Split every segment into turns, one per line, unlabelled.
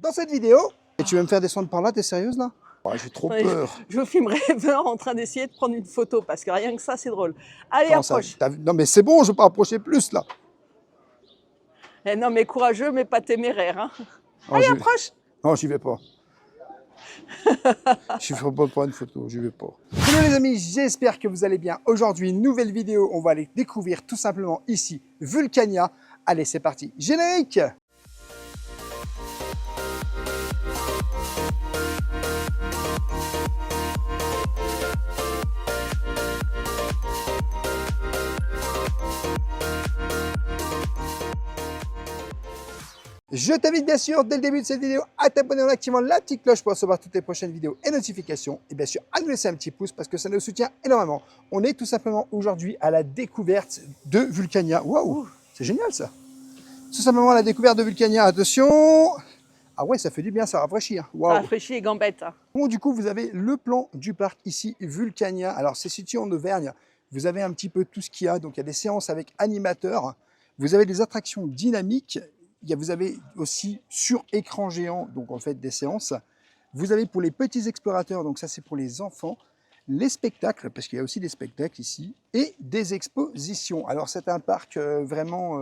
dans cette vidéo. Et tu veux me faire descendre par là, t'es sérieuse là? Oh, j'ai trop peur.
Je vous filmerai en train d'essayer de prendre une photo parce que rien que ça, c'est drôle. Allez,
Attends,
approche.
Non mais c'est bon, je veux pas approcher plus là.
Eh non, mais courageux, mais pas téméraire. Hein.
Non,
Allez, approche.
Non, j'y vais pas. Je ne ferai pas une photo, j'y vais pas. Hello les amis, j'espère que vous allez bien. Aujourd'hui, nouvelle vidéo, on va aller découvrir tout simplement ici Vulcania. Allez, c'est parti, générique! Je t'invite bien sûr, dès le début de cette vidéo, à t'abonner en activant la petite cloche pour recevoir toutes les prochaines vidéos et notifications. Et bien sûr, à nous laisser un petit pouce parce que ça nous soutient énormément. On est tout simplement aujourd'hui à la découverte de Vulcania. Waouh, c'est génial ça. Tout simplement à la découverte de Vulcania. Attention. Ah ouais, ça fait du bien, ça rafraîchit. Hein.
Ça rafraîchit les gambettes.
Bon, du coup, vous avez le plan du parc ici, Vulcania. Alors, c'est situé en Auvergne. Vous avez un petit peu tout ce qu'il y a. Donc, il y a des séances avec animateurs. Vous avez des attractions dynamiques. Vous avez aussi sur écran géant, donc en fait des séances. Vous avez pour les petits explorateurs, donc ça c'est pour les enfants, les spectacles, parce qu'il y a aussi des spectacles ici, et des expositions. Alors c'est un parc vraiment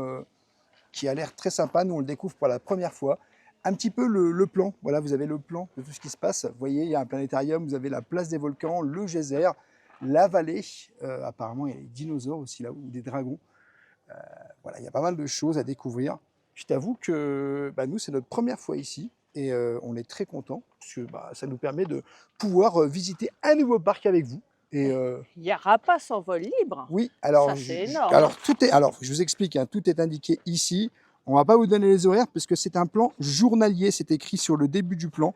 qui a l'air très sympa, nous on le découvre pour la première fois. Un petit peu le plan, voilà, vous avez le plan de tout ce qui se passe. Vous voyez, il y a un planétarium, vous avez la place des volcans, le geyser, la vallée, apparemment il y a des dinosaures aussi là, ou des dragons. Voilà, il y a pas mal de choses à découvrir. Je t'avoue que nous, c'est notre première fois ici et on est très contents parce que ça nous permet de pouvoir visiter un nouveau parc avec vous. Et,
il y a Rapace en vol libre.
Oui, alors,
c'est énorme.
Alors, je vous explique, hein, tout est indiqué ici. On ne va pas vous donner les horaires parce que c'est un plan journalier, c'est écrit sur le début du plan.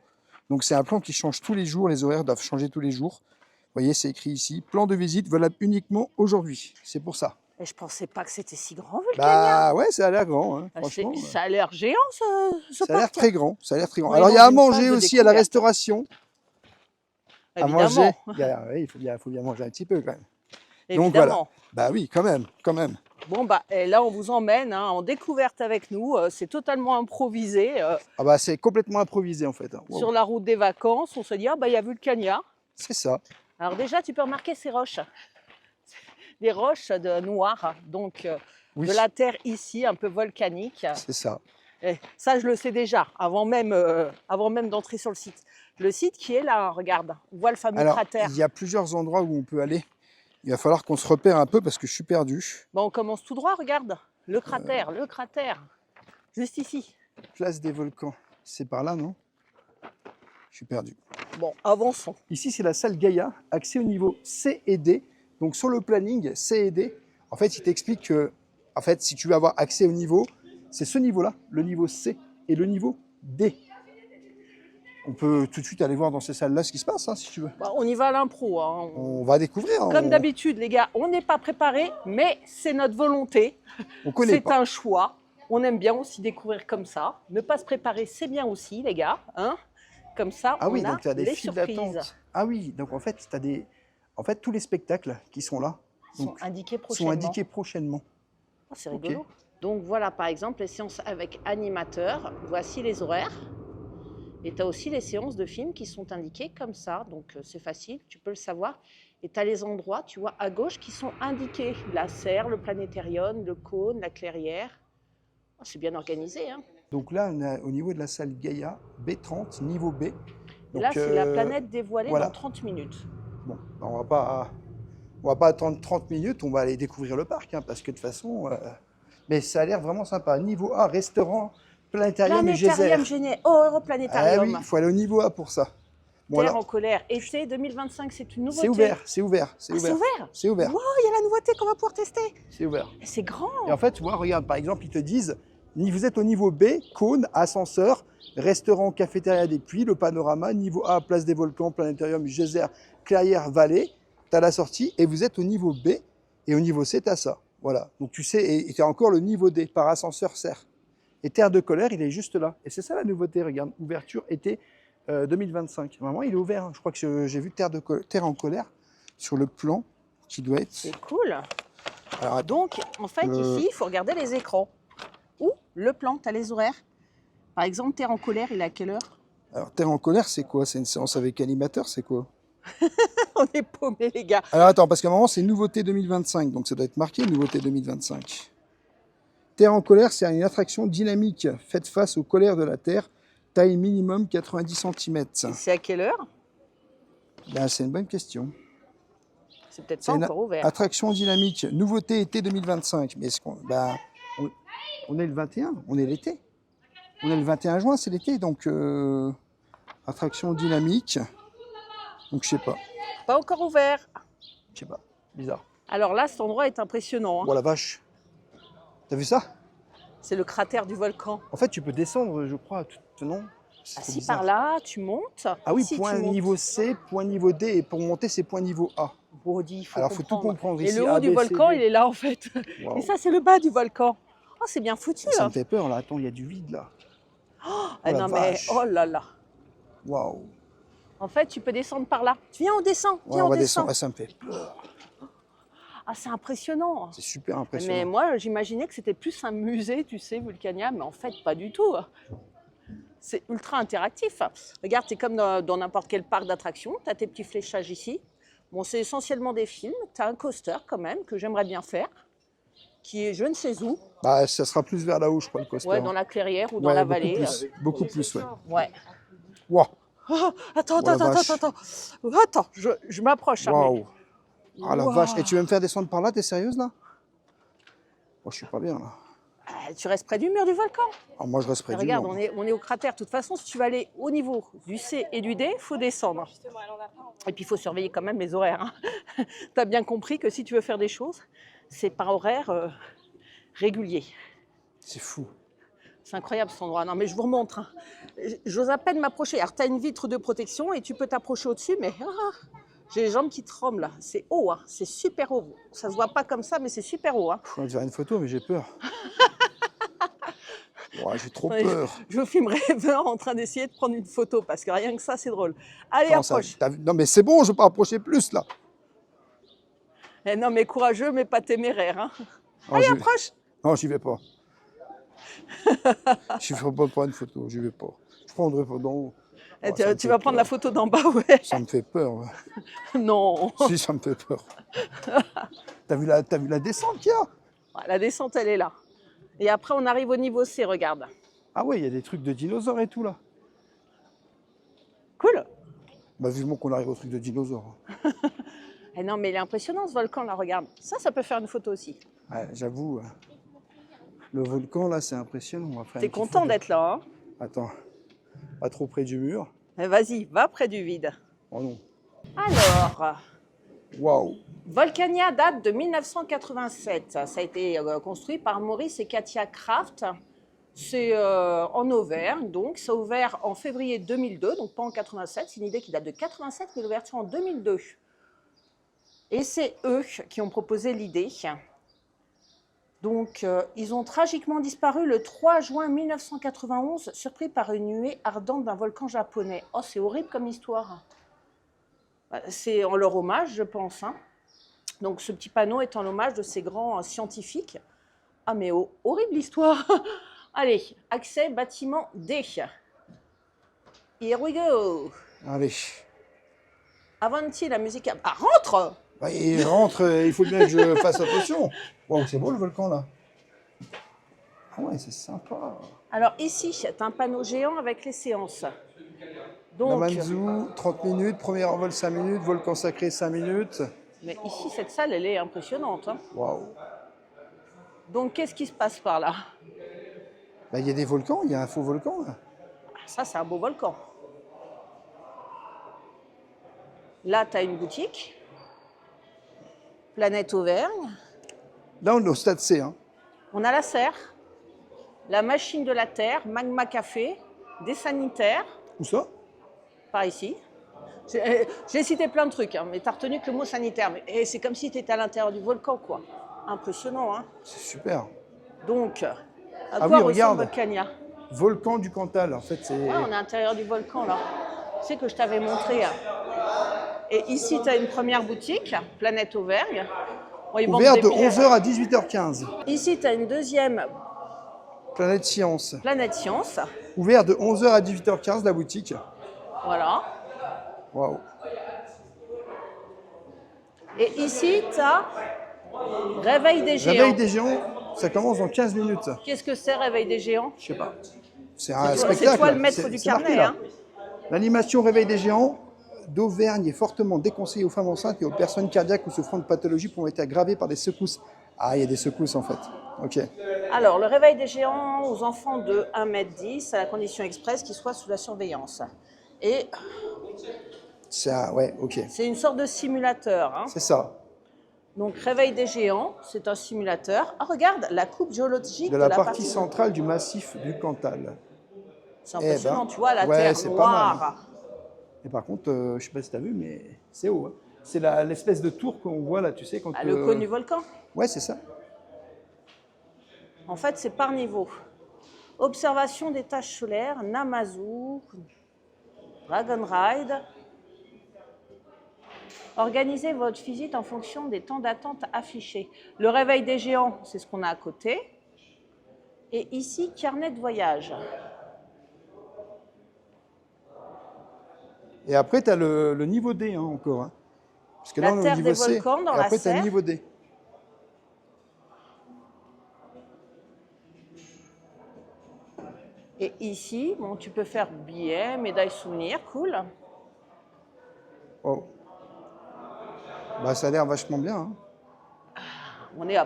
Donc c'est un plan qui change tous les jours, les horaires doivent changer tous les jours. Vous voyez, c'est écrit ici, plan de visite valable uniquement aujourd'hui, c'est pour ça.
Et je pensais pas que c'était si grand, Vulcania.
Ouais, ça a l'air grand, hein, franchement.
Ça a l'air géant, ce parc.
Ça a l'air très grand, ça a l'air très grand.
Oui,
alors, il y a à manger aussi à la restauration.
Évidemment.
À manger, il faut bien manger un petit peu quand même.
Évidemment.
Donc voilà, bah oui, quand même.
Bon, et là, on vous emmène en découverte avec nous. C'est totalement improvisé.
C'est complètement improvisé en fait. Wow.
Sur la route des vacances, on se dit, il y a Vulcania.
C'est ça.
Alors déjà, tu peux remarquer ces roches. Des roches noires, donc
oui.
De la terre ici, un peu volcanique.
C'est ça.
Et ça, je le sais déjà, avant même d'entrer sur le site. Le site qui est là, regarde, on voit le fameux cratère.
Il y a plusieurs endroits où on peut aller. Il va falloir qu'on se repère un peu parce que je suis perdu.
Bon, on commence tout droit, regarde. Le cratère, juste ici.
Place des volcans, c'est par là, non? Je suis perdu.
Bon, avançons.
Ici, c'est la salle Gaïa, accès au niveau C et D. Donc sur le planning C et D, en fait, il t'explique que si tu veux avoir accès au niveau, c'est ce niveau-là, le niveau C et le niveau D. On peut tout de suite aller voir dans ces salles-là ce qui se passe, hein, si tu veux.
On y va à l'impro. Hein.
On va découvrir.
Comme d'habitude, les gars, on n'est pas préparés, mais c'est notre volonté.
On connaît pas.
C'est un choix. On aime bien aussi découvrir comme ça. Ne pas se préparer, c'est bien aussi, les gars. Hein, comme ça, on
donc tu as des
les
files
surprises.
d'attente. Ah oui, donc en fait, tu as des... tous les spectacles qui sont là
sont indiqués prochainement. Oh, c'est rigolo. Okay. Donc voilà, par exemple, les séances avec animateurs. Voici les horaires. Et tu as aussi les séances de films qui sont indiquées comme ça. Donc c'est facile, tu peux le savoir. Et tu as les endroits, tu vois, à gauche qui sont indiqués. La serre, le planétarium, le cône, la clairière. Oh, c'est bien organisé. Hein.
Donc là, on est au niveau de la salle Gaïa, B30, niveau B. Donc,
là, c'est la planète dévoilée dans 30 minutes.
Bon, on va pas attendre 30 minutes, on va aller découvrir le parc, hein, parce que de toute façon... mais ça a l'air vraiment sympa. Niveau A, restaurant, planétarium et geyser.
Planétarium.
Ah oui, il faut aller au niveau A pour ça.
Bon, Terre en colère. Été 2025, c'est une nouveauté.
C'est ouvert.
C'est ouvert.
C'est ouvert.
Wow, il y a la nouveauté qu'on va pouvoir tester.
C'est ouvert.
Et c'est grand.
Et en fait, tu vois, regarde, par exemple, ils te disent, vous êtes au niveau B, cône, ascenseur, restaurant, cafétéria des puits, le panorama, niveau A, place des volcans, planétarium, geyser, clairière, vallée. Tu as la sortie et vous êtes au niveau B et au niveau C, tu as ça. Voilà. Donc tu sais, et tu as encore le niveau D, par ascenseur, serre. Et Terre de colère, il est juste là. Et c'est ça la nouveauté, regarde, ouverture été 2025. Vraiment, il est ouvert. Hein. Je crois que j'ai vu Terre en colère sur le plan qui doit être...
C'est cool. Alors, donc, en fait, ici, il faut regarder les écrans. Ou le plan, tu as les horaires. Par exemple, Terre en colère, il est à quelle heure?
Alors, Terre en colère, c'est quoi? C'est une séance avec animateur, c'est quoi?
On est paumés, les gars.
Alors attends, parce qu'à un moment, c'est nouveauté 2025, donc ça doit être marqué nouveauté 2025. Terre en colère, c'est une attraction dynamique faite face aux colères de la Terre, taille minimum 90 cm.
C'est à quelle heure?
Ben, c'est une bonne question.
C'est peut-être
C'est
pas
une
encore ouvert.
attraction dynamique, nouveauté été 2025. Mais est-ce qu'on, ben, on est le 21, on est l'été. On est le 21 juin, c'est l'été, donc attraction dynamique. Donc je sais pas,
Pas encore ouvert.
je sais pas, bizarre.
Alors là, cet endroit est impressionnant, hein.
Oh la vache, t'as vu ça?
C'est le cratère du volcan.
En fait, tu peux descendre, je crois, tout, non? C'est
Ah,
trop
si
bizarre.
par là, tu montes.
Ah oui,
Ici,
point
tu montes.
niveau C, point niveau D, et pour monter, c'est point niveau A.
Brody, il faut
Alors, faut tout
comprendre.
comprendre
Et
ici.
le haut
A,
du
B, C,
volcan,
D.
il est là, en fait.
Waouh.
Et ça, c'est le bas du volcan. Oh, c'est bien foutu,
Ça
hein.
me fait peur, là. Attends, il y a du vide, là.
Ah
la
non, mais
vache.
oh là là.
Waouh.
En fait, tu peux descendre par là. Viens, on descend.
Ouais,
Viens,
on
on
va
descend.
descendre. Ah, ça me fait peur.
Ah, c'est impressionnant.
C'est super
Mais
impressionnant.
moi, j'imaginais que c'était plus un musée, tu sais, Vulcania, mais en fait, pas du tout. C'est ultra interactif. Regarde, c'est comme dans n'importe quel parc d'attractions. Tu as tes petits fléchages ici. Bon, c'est essentiellement des films. Tu as un coaster quand même que j'aimerais bien faire, qui est je ne sais où.
Bah, ça sera plus vers là-haut, je crois, le coaster.
Ouais, dans la clairière ou dans
Ouais,
la
beaucoup
vallée.
plus. Beaucoup plus, ouais.
Ouais.
Waouh.
Oh, attends,
Oh, la
attends,
vache.
attends, attends. Attends, je m'approche. Hein, mais-
Waouh. Ah la
Waouh.
vache. Et tu veux me faire descendre par là? T'es sérieuse, là? Oh, je suis pas bien, là.
Ah, tu restes près du mur du volcan.
Ah, moi, je reste près
Mais
du
regarde,
mur.
on est au cratère. De toute façon, si tu vas aller au niveau du C et du D, il faut descendre. Et puis, il faut surveiller quand même les horaires. Tu as bien compris que si tu veux faire des choses, c'est par horaire régulier.
C'est fou.
C'est incroyable cet endroit. Non, mais je vous remontre. Hein. J'ose à peine m'approcher. Alors, tu as une vitre de protection et tu peux t'approcher au-dessus, mais j'ai les jambes qui tremblent. Là. C'est haut, hein. C'est super haut. Ça se voit pas comme ça, mais c'est super haut. Hein.
Je vais faire une photo, mais j'ai peur. Ouais, j'ai trop
Ouais,
peur.
Je filmerai Eva en train d'essayer de prendre une photo parce que rien que ça, c'est drôle. Allez,
Attends, ça-
approche.
t'as vu- non, mais c'est bon, je ne veux pas approcher plus, là.
Eh non, mais courageux, mais pas téméraire. Hein.
Non,
Allez,
j'y-
approche.
Non, j'y vais pas. Je ne vais pas prendre une photo, j'y vais pas. Je prendrai pas d'en haut.
Eh,
Oh, ça me
tu
fait
vas prendre
peur.
la photo d'en bas, ouais.
Ça me fait peur. Ouais.
Non.
Si, ça me fait peur. T'as vu la descente qu'il y a?
La descente, elle est là. Et après, on arrive au niveau C, regarde.
Ah ouais, il y a des trucs de dinosaures et tout, là.
Cool.
Bah, vivement qu'on arrive au truc de dinosaures.
Eh non, mais il est impressionnant, ce volcan, là, regarde. Ça peut faire une photo aussi.
Ouais, j'avoue. Le volcan, là, c'est impressionnant. On va faire
T'es
une petite
content
photo.
d'être là, hein?
Attends. Pas trop près du mur.
Eh, vas-y, va près du vide.
Oh non.
Alors,
Waouh.
Volcania date de 1987. Ça a été construit par Maurice et Katia Kraft. C'est en Auvergne, donc ça a ouvert en février 2002, donc pas en 87. C'est une idée qui date de 87, mais l'ouverture en 2002. Et c'est eux qui ont proposé l'idée. Donc, ils ont tragiquement disparu le 3 juin 1991, surpris par une nuée ardente d'un volcan japonais. Oh, c'est horrible comme histoire. C'est en leur hommage, je pense. Hein. Donc, ce petit panneau est en hommage de ces grands scientifiques. Ah, mais horrible histoire. Allez, accès bâtiment D. Here we go.
Allez.
Avanti, la musique. Ah, rentre.
Ouais, il rentre, il faut bien que je fasse attention. Waouh, c'est beau le volcan, là. Ah ouais, c'est sympa.
Alors, ici, tu as un panneau géant avec les séances. Donc,
Namanzu, 30 minutes, premier envol 5 minutes, volcan sacré 5 minutes.
mais ici, cette salle, elle est impressionnante. Hein.
Waouh.
Donc, qu'est-ce qui se passe par là?
Bah, il y a des volcans, il y a un faux volcan, là.
Ça, c'est un beau volcan. Là, tu as une boutique. Planète Auvergne.
Là, on est au stade C, hein.
On a la serre, la machine de la Terre, Magma Café, des sanitaires,
Où ça?
par ici. J'ai cité plein de trucs, hein, mais tu as retenu que le mot sanitaire. Et c'est comme si tu étais à l'intérieur du volcan, quoi. Impressionnant, hein.
C'est super.
Donc, à
Ah
quoi
oui,
ressemble
regarde.
Volcania?
Volcan du Cantal, en fait, c'est...
Ouais, on est à l'intérieur du volcan, là. Tu sais que je t'avais montré. Hein. Et ici, tu as une première boutique, Planète Auvergne. Bon, ils vendent
Ouvert
des
de
bières.
11h à 18h15.
Ici, tu as une deuxième
Planète Science.
Planète Science.
Ouvert de 11 h à 18 h 15 la boutique.
Voilà.
Waouh.
Et ici, tu as Réveil des géants.
Réveil des géants, ça commence dans 15 minutes.
Qu'est-ce que c'est, Réveil des géants?
Je sais pas. C'est un spectacle.
C'est toi le maître du carnet. Hein.
L'animation Réveil des géants d'Auvergne est fortement déconseillée aux femmes enceintes et aux personnes cardiaques ou souffrant de pathologies pouvant être aggravées par des secousses. Ah, il y a des secousses en fait. Ok.
Alors, le Réveil des géants aux enfants de 1,10 m à la condition express qu'ils soient sous la surveillance. Et
Ouais, ok.
c'est une sorte de simulateur. Hein.
C'est ça.
Donc, Réveil des géants, c'est un simulateur. Ah, regarde, la coupe géologique
de la partie centrale du massif du Cantal.
C'est impressionnant, tu vois, la terre noire.
Et par contre, je ne sais pas si tu as vu, mais c'est haut. Hein. C'est l'espèce de tour qu'on voit là, tu sais. Quand,
le cône du volcan.
Ouais, c'est ça.
En fait, c'est par niveau. Observation des taches solaires, Namazu, Dragon Ride. Organisez votre visite en fonction des temps d'attente affichés. Le Réveil des géants, c'est ce qu'on a à côté. Et ici, carnet de voyage.
Et après, tu as le niveau D hein, encore. Hein. Parce que là, on est au niveau C.
Volcans dans
et après, tu as le niveau D.
Et ici, bon, tu peux faire billets, médailles souvenirs, cool.
Oh. Bah, ça a l'air vachement bien. Hein.
On est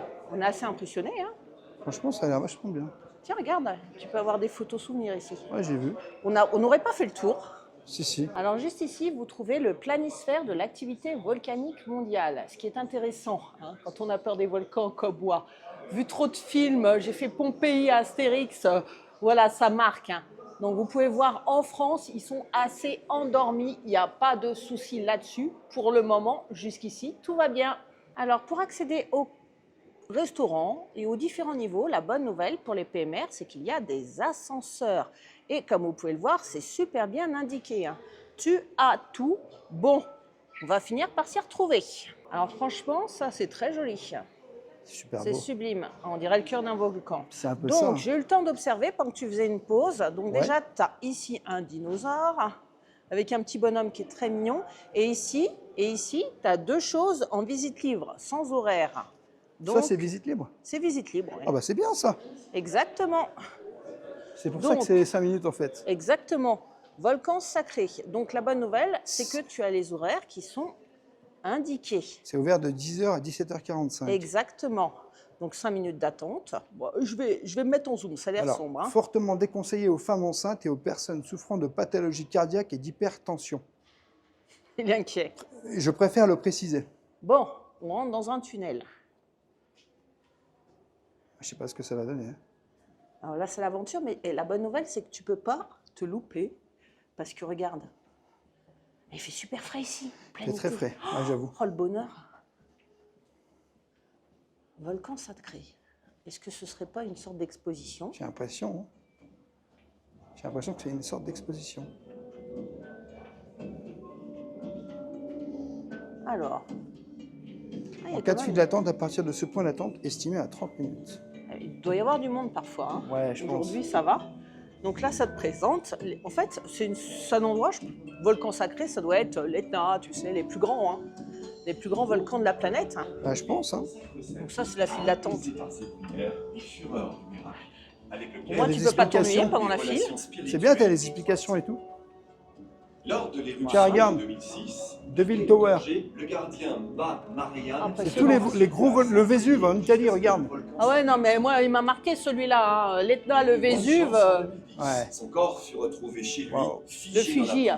assez impressionnés. Hein.
Franchement, ça a l'air vachement bien.
Tiens, regarde, tu peux avoir des photos souvenirs ici.
Ouais, j'ai vu.
On n'aurait pas fait le tour.
Si, si.
Alors juste ici, vous trouvez le planisphère de l'activité volcanique mondiale. Ce qui est intéressant, hein, quand on a peur des volcans comme moi. Vu trop de films, j'ai fait Pompéi, Astérix, voilà, ça marque. Hein. Donc vous pouvez voir, en France, ils sont assez endormis. Il n'y a pas de souci là-dessus. Pour le moment, jusqu'ici, tout va bien. Alors pour accéder au restaurant et aux différents niveaux, la bonne nouvelle pour les PMR, c'est qu'il y a des ascenseurs. Et comme vous pouvez le voir, c'est super bien indiqué. Hein. Tu as tout. Bon, on va finir par s'y retrouver. Alors franchement, ça c'est très joli. C'est sublime. On dirait le cœur d'un volcan.
C'est un peu ça.
Donc j'ai eu le temps d'observer pendant que tu faisais une pause. Donc déjà, tu as ici un dinosaure avec un petit bonhomme qui est très mignon. Et ici, tu as deux choses en visite libre, sans horaire. Donc,
ça, c'est visite libre?
C'est visite libre, oui.
Ah bah c'est bien ça.
Exactement.
C'est pour ça que c'est 5 minutes en fait.
Exactement. Volcan sacré. Donc la bonne nouvelle, c'est que tu as les horaires qui sont indiqués.
C'est ouvert de 10 h à 17 h 45.
Exactement. Donc 5 minutes d'attente. Bon, je vais me mettre en zoom, ça a l'air sombre. Hein.
Fortement déconseillé aux femmes enceintes et aux personnes souffrant de pathologies cardiaques et d'hypertension.
Il est inquiet.
Je préfère le préciser.
Bon, on rentre dans un tunnel.
Je ne sais pas ce que ça va donner. Hein.
Alors là, c'est l'aventure, mais la bonne nouvelle, c'est que tu ne peux pas te louper, parce que regarde, il fait super frais ici.
C'est très frais, j'avoue.
Oh, le bonheur. Volcan sacré. Est-ce que ce ne serait pas une sorte d'exposition?
J'ai l'impression. Hein. J'ai l'impression que c'est une sorte d'exposition.
Alors.
En cas de file d'attente, à partir de ce point d'attente, estimé à 30 minutes.
Il doit y avoir du monde parfois. Hein.
Ouais, je pense.
Aujourd'hui, ça va. Donc là, ça te présente. En fait, c'est un endroit, volcan sacré, ça doit être l'Etna, tu sais, les plus grands. Hein. Les plus grands volcans de la planète. Hein.
Bah, je pense. Hein.
Donc ça, c'est la file d'attente. Moi, tu
ne
peux pas t'ennuyer pendant la file.
C'est bien, tu as les explications et tout.
Lors de
Tiens, regarde.
2006,
Deville Tower.
Le gardien bat Marianne.
C'est tous les gros le Vésuve en Italie, regarde.
Ah ouais, non, mais moi, il m'a marqué celui-là. Hein. L'Etna, le Vésuve.
Ouais.
Son corps fut retrouvé chez lui,
Le Fiji.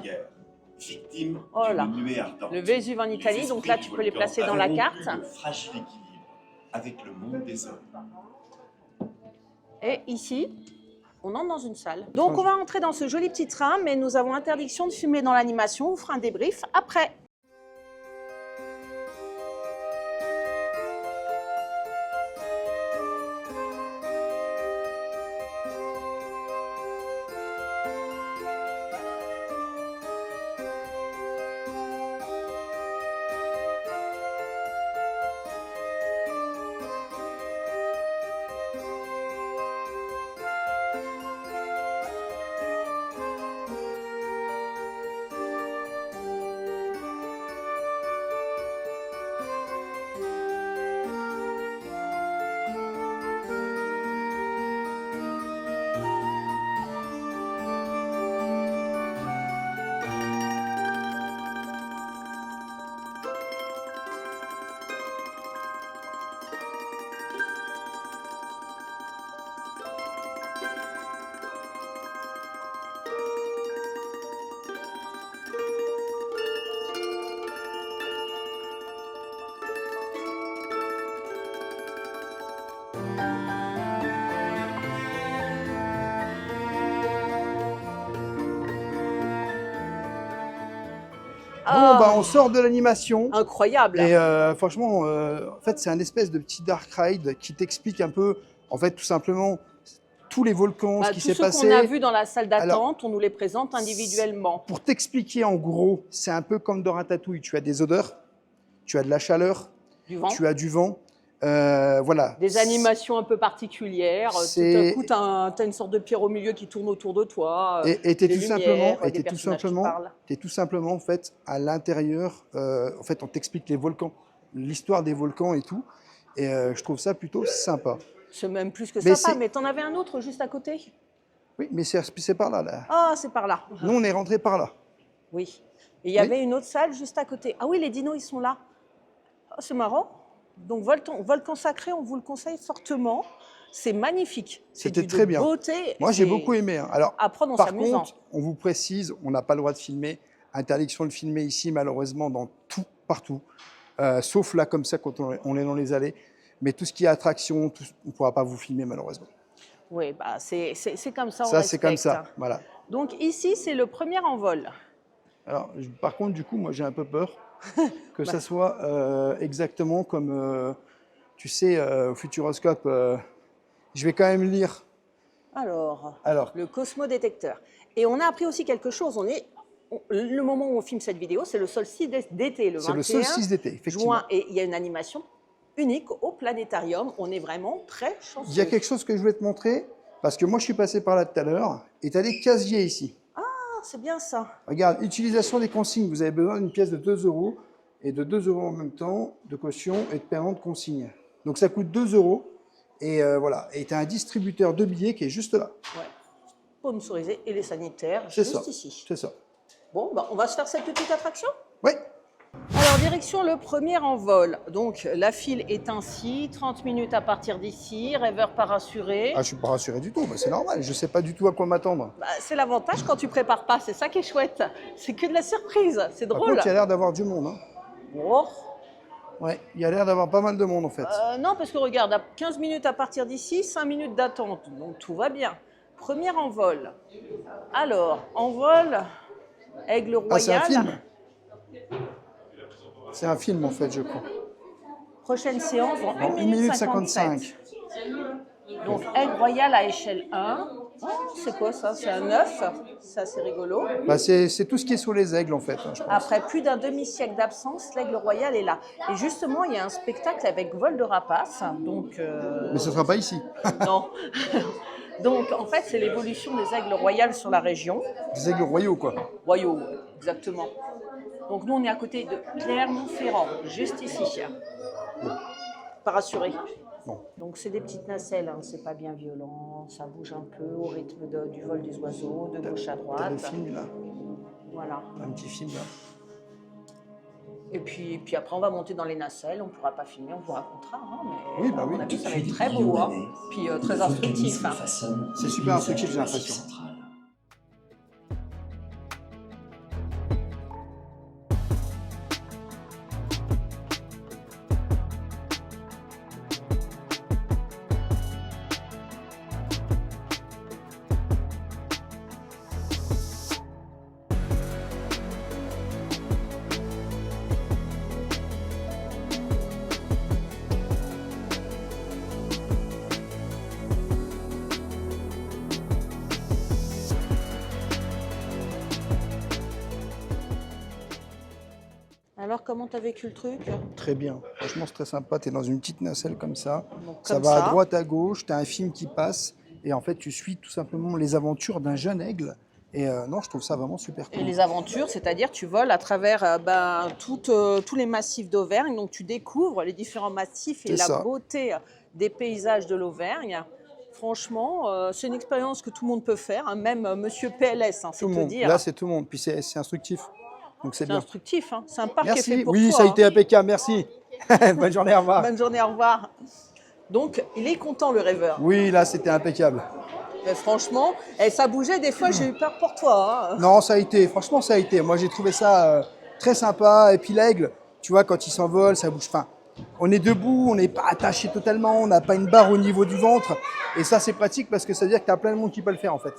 victime
Oh là.
d'une nuée ardente.
Le Vésuve en Italie, donc là, tu peux les placer dans la carte.
Le fragile équilibre avec le monde des hommes.
Et ici, on entre dans une salle. Donc, on va entrer dans ce joli petit train, mais nous avons interdiction de filmer dans l'animation. On fera un débrief après.
Bon, bah, on sort de l'animation.
Incroyable.
Et franchement, en fait, c'est un espèce de petit dark ride qui t'explique un peu, en fait, tout simplement, tous les volcans, ce qui s'est passé.
Tous ceux qu'on a vus dans la salle d'attente, on nous les présente individuellement.
Pour t'expliquer, en gros, c'est un peu comme dans Ratatouille. Tu as des odeurs, tu as de la chaleur, tu as du vent. Voilà.
Des animations un peu particulières. Tout à coup, tu as une sorte de pierre au milieu qui tourne autour de toi.
Et tu es tout simplement en fait, à l'intérieur. En fait, on t'explique les volcans, l'histoire des volcans et tout. Et je trouve ça plutôt sympa.
C'est même plus que sympa, mais tu en avais un autre juste à côté.
Oui, mais c'est par là, là.
Ah, c'est par là.
Nous, on est rentré par là.
Oui. Et il y avait une autre salle juste à côté. Ah oui, les dinos, ils sont là. Oh, c'est marrant. Donc, Volcan Sacré, on vous le conseille fortement. C'est magnifique.
C'était très bien.
Beauté.
Moi, j'ai beaucoup aimé. Hein. Alors,
apprendre en
par
s'amusant.
contre, on vous précise, on n'a pas le droit de filmer. Interdiction de filmer ici, malheureusement, dans tout, partout. Sauf là, comme ça, quand on est dans les allées. Mais tout ce qui est attraction, on ne pourra pas vous filmer, malheureusement.
Oui, bah, c'est comme ça.
Ça, c'est comme ça. Voilà.
Donc, ici, c'est le premier envol.
Alors, par contre, du coup, moi, j'ai un peu peur que ça soit exactement comme, tu sais, au Futuroscope. Je vais quand même lire.
Alors, le cosmodétecteur. Et on a appris aussi quelque chose. Le moment où on filme cette vidéo, c'est le solstice d'été, le 21
C'est le solstice d'été, effectivement.
juin. Et il y a une animation unique au planétarium. On est vraiment très chanceux.
Il y a quelque chose que je voulais te montrer, parce que moi, je suis passé par là tout à l'heure, et tu as des casiers ici.
Ah, c'est bien ça.
Regarde, utilisation des consignes. Vous avez besoin d'une pièce de 2 € et de 2 € en même temps de caution et de paiement de consigne. Donc, ça coûte 2 €. Et voilà. Et tu as un distributeur de billets qui est juste là.
Ouais. Sponsorisé et les sanitaires
C'est
juste
ça.
ici.
C'est ça.
Bon, bah, on va se faire cette petite attraction?
Oui.
Alors, direction le premier envol. Donc, la file est ainsi, 30 minutes à partir d'ici, rêveur pas rassuré.
Ah, je ne suis pas rassuré du tout, c'est normal, je ne sais pas du tout à quoi m'attendre.
Bah, c'est l'avantage quand tu prépares pas, c'est ça qui est chouette. C'est que de la surprise, c'est drôle.
Par contre, il y a l'air d'avoir du monde. Hein.
Oh.
Ouais, il y a l'air d'avoir pas mal de monde en fait.
Non, parce que regarde, à 15 minutes à partir d'ici, 5 minutes d'attente, donc tout va bien. Premier envol. Alors, envol, Aigle Royal.
Ah, c'est un film. C'est un film en fait, je crois.
Prochaine séance dans 1
minute
minute
55.
Donc, Aigle Royal à échelle 1. Oh, c'est quoi ça? C'est un œuf. Ça, c'est rigolo.
Bah, c'est tout ce qui est sous les aigles en fait, hein, je pense.
Après plus d'un demi-siècle d'absence, l'Aigle Royal est là. Et justement, il y a un spectacle avec vol de rapaces. Donc,
Mais ce ne sera pas ici.
non. Donc, en fait, c'est l'évolution des aigles royales sur la région.
Des aigles royaux, quoi.
Royaux, exactement. Donc, nous, on est à côté de Clermont-Ferrand, juste ici. Pas rassuré.
Bon.
Donc, c'est des petites nacelles, hein. C'est pas bien violent, ça bouge un peu au rythme du vol des oiseaux, de gauche à droite.
T'as le film là.
Voilà.
Un petit film là.
Et puis après, on va monter dans les nacelles, on ne pourra pas filmer, on vous racontera. Hein, mais
oui, bah oui.
on a vu, ça va être très beau, hein. Puis très instructif. Hein.
C'est super instructif, j'ai l'impression.
Alors, comment t'as vécu le truc?
Très bien. Franchement, c'est très sympa. Tu es dans une petite nacelle comme ça.
Donc,
ça
comme
va
ça.
à droite, à gauche. Tu as un film qui passe. Et en fait, tu suis tout simplement les aventures d'un jeune aigle. Et non, je trouve ça vraiment super cool.
Et les aventures, c'est-à-dire tu voles à travers tous les massifs d'Auvergne. Donc, tu découvres les différents massifs et la beauté des paysages de l'Auvergne. Franchement, c'est une expérience que tout le monde peut faire. Hein. Même Monsieur PLS, hein, c'est te dire.
Là, c'est tout le monde. Puis c'est instructif. Donc c'est bien.
Instructif, hein. C'est un parc
merci.
qui est fait pour
oui,
toi.
ça a été impeccable, merci. Bonne journée, au revoir.
Bonne journée, au revoir. Donc, il est content, le rêveur.
Oui, là, c'était impeccable.
Mais franchement, ça bougeait, des fois, j'ai eu peur pour toi. Hein.
Non, ça a été, franchement, ça a été. Moi, j'ai trouvé ça très sympa. Et puis l'aigle, tu vois, quand il s'envole, ça bouge. Enfin, on est debout, on n'est pas attaché totalement, on n'a pas une barre au niveau du ventre. Et ça, c'est pratique parce que ça veut dire que tu as plein de monde qui peut le faire, en fait.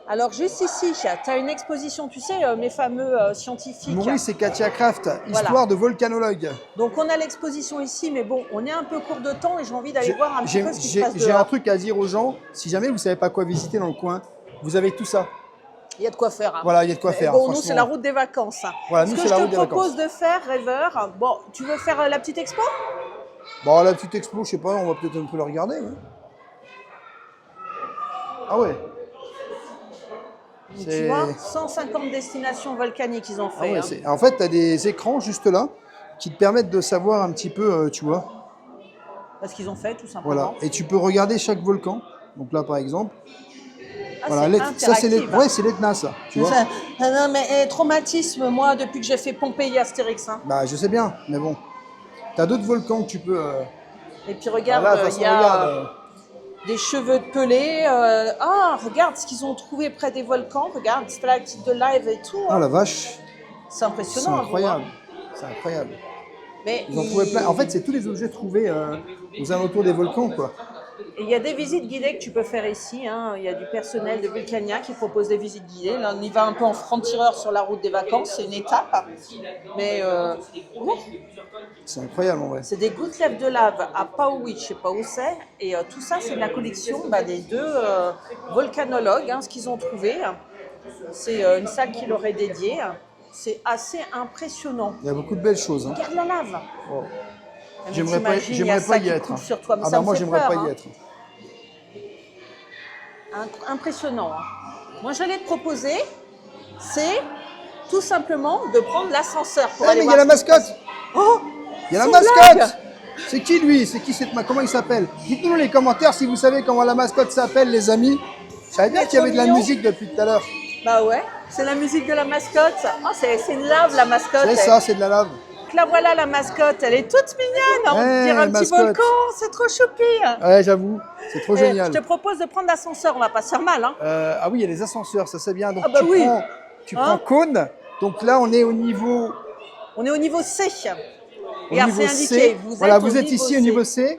Alors juste ici, tu as une exposition, tu sais, mes fameux scientifiques.
Maurice et Katia Kraft, histoire de volcanologue.
Donc on a l'exposition ici, mais bon, on est un peu court de temps et j'ai envie d'aller voir un petit peu ce qui se passe dehors.
J'ai un truc à dire aux gens, si jamais vous ne savez pas quoi visiter dans le coin, vous avez tout ça.
Il y a de quoi faire. Hein.
Voilà, il y a de quoi faire.
Bon, nous, c'est la route des vacances.
Voilà, nous,
ce que je te propose de faire, rêveur, bon, tu veux faire la petite expo?
Bon, la petite expo, je sais pas, on va peut-être un peu la regarder. Ouais. Ah ouais.
Tu vois, 150 destinations volcaniques ils ont fait.
Ah ouais, en fait, tu as des écrans juste là qui te permettent de savoir un petit peu, tu vois.
Parce qu'ils ont fait, tout simplement.
Voilà, et tu peux regarder chaque volcan. Donc là, par exemple.
Ah,
voilà, ça c'est l'Etna, ça. Tu vois.
Non, mais traumatisme, moi, depuis que j'ai fait Pompéi Astérix. Hein.
Bah, je sais bien, mais bon. Tu as d'autres volcans que tu peux.
Et puis regarde, il y a des cheveux de pelés. Regarde ce qu'ils ont trouvé près des volcans. Regarde, stalactites de live et tout.
Oh la vache.
C'est impressionnant.
C'est incroyable. C'est incroyable.
Mais
ils ont trouvé plein. En fait, c'est tous les objets trouvés aux alentours des volcans, quoi.
Il y a des visites guidées que tu peux faire ici. Hein. Il y a du personnel de Vulcania qui propose des visites guidées. Là, on y va un peu en franc-tireur sur la route des vacances. C'est une étape. Mais
c'est incroyable en vrai.
C'est des gouttelettes de lave à Pauwich, je ne sais pas où c'est. Et tout ça, c'est de la collection des deux volcanologues, hein, ce qu'ils ont trouvé. C'est une salle qui leur est dédiée. C'est assez impressionnant.
Il y a beaucoup de belles choses. Hein.
Regarde la lave.
Oh. J'aimerais pas y être.
Sur toi, mais
moi, j'aimerais pas y être.
Impressionnant. Hein. Moi, j'allais te proposer, c'est tout simplement de prendre l'ascenseur pour aller voir.
Mais il y a la mascotte.
Oh,
il y a la mascotte. C'est qui lui? C'est qui cette comment il s'appelle? Dites-nous dans les commentaires si vous savez comment la mascotte s'appelle, les amis. Je savais bien qu'il y avait de la musique depuis tout à l'heure.
Bah ouais, c'est la musique de la mascotte. Oh, c'est une lave, la mascotte.
C'est ça, c'est de la lave.
La voilà, la mascotte, elle est toute mignonne. On dirait un petit volcan, c'est trop choupi.
Ouais, j'avoue, c'est trop génial.
Je te propose de prendre l'ascenseur, on va pas se faire mal. Hein.
Ah oui, il y a les ascenseurs, ça c'est bien. Donc tu
hein?
prends Cône. Donc là, on est au niveau.
On est au niveau C.
Regarde, c'est indiqué. Vous êtes ici au niveau C.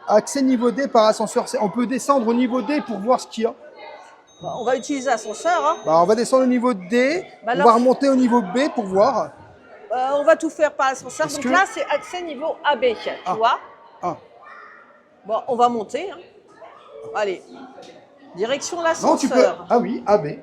Accès niveau D par ascenseur C. On peut descendre au niveau D pour voir ce qu'il y a.
On va utiliser l'ascenseur. Hein.
On va descendre au niveau D. On va remonter au niveau B pour voir.
On va tout faire par ascenseur. Donc là, c'est accès niveau AB, tu vois. Bon, on va monter. Hein. Allez, direction l'ascenseur.
Non, tu peux. Ah oui, AB,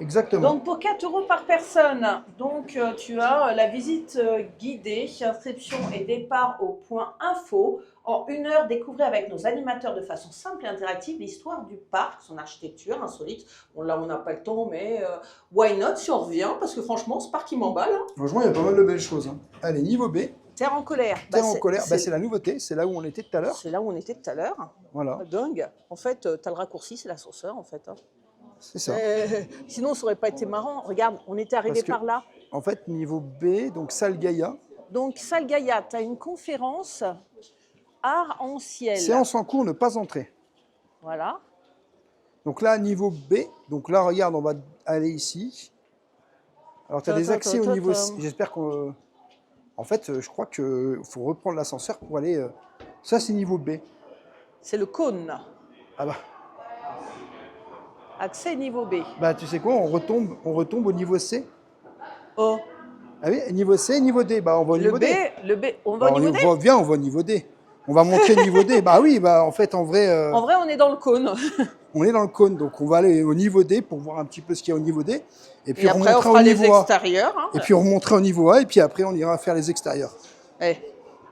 exactement.
Donc pour 4 € par personne, donc tu as la visite guidée, inscription et départ au point info. En 1 heure, découvrez avec nos animateurs de façon simple et interactive l'histoire du parc, son architecture insolite. Bon, là, on n'a pas le temps, mais why not si on revient? Parce que franchement, ce parc, il m'emballe. Hein.
Franchement, il y a pas mal de belles choses. Hein. Allez, niveau B.
Terre en colère.
Terre en colère, c'est la nouveauté, c'est là où on était tout à l'heure.
C'est là où on était tout à l'heure.
Voilà.
Dingue. En fait, tu as le raccourci, c'est l'ascenseur, en fait. Hein.
C'est ça.
Sinon, ça n'aurait pas été marrant. Regarde, on était arrivé par là.
En fait, niveau B, donc salle Gaïa.
Donc, salle Gaïa, tu as une conférence art en ciel.
Séance en cours, ne pas entrer.
Voilà.
Donc là, niveau B, donc là, regarde, on va aller ici. Alors, tu as des accès au niveau C. J'espère qu'on... En fait, je crois qu'il faut reprendre l'ascenseur pour aller... Ça, c'est niveau B.
C'est le cône.
Ah bah.
Accès niveau B.
Bah, tu sais quoi, on retombe au niveau C.
Oh.
Ah oui, niveau C, niveau D. Bah, on va au niveau D.
Le B, on va au niveau D.
Viens, on va au niveau D. On va montrer niveau D. Bah oui, bah en fait, en vrai...
En vrai, on est dans le cône.
On est dans le cône, donc on va aller au niveau D pour voir un petit peu ce qu'il y a au niveau D.
Et puis après, on fera les extérieurs. Hein.
Et puis on remontera au niveau A, et puis après, on ira faire les extérieurs.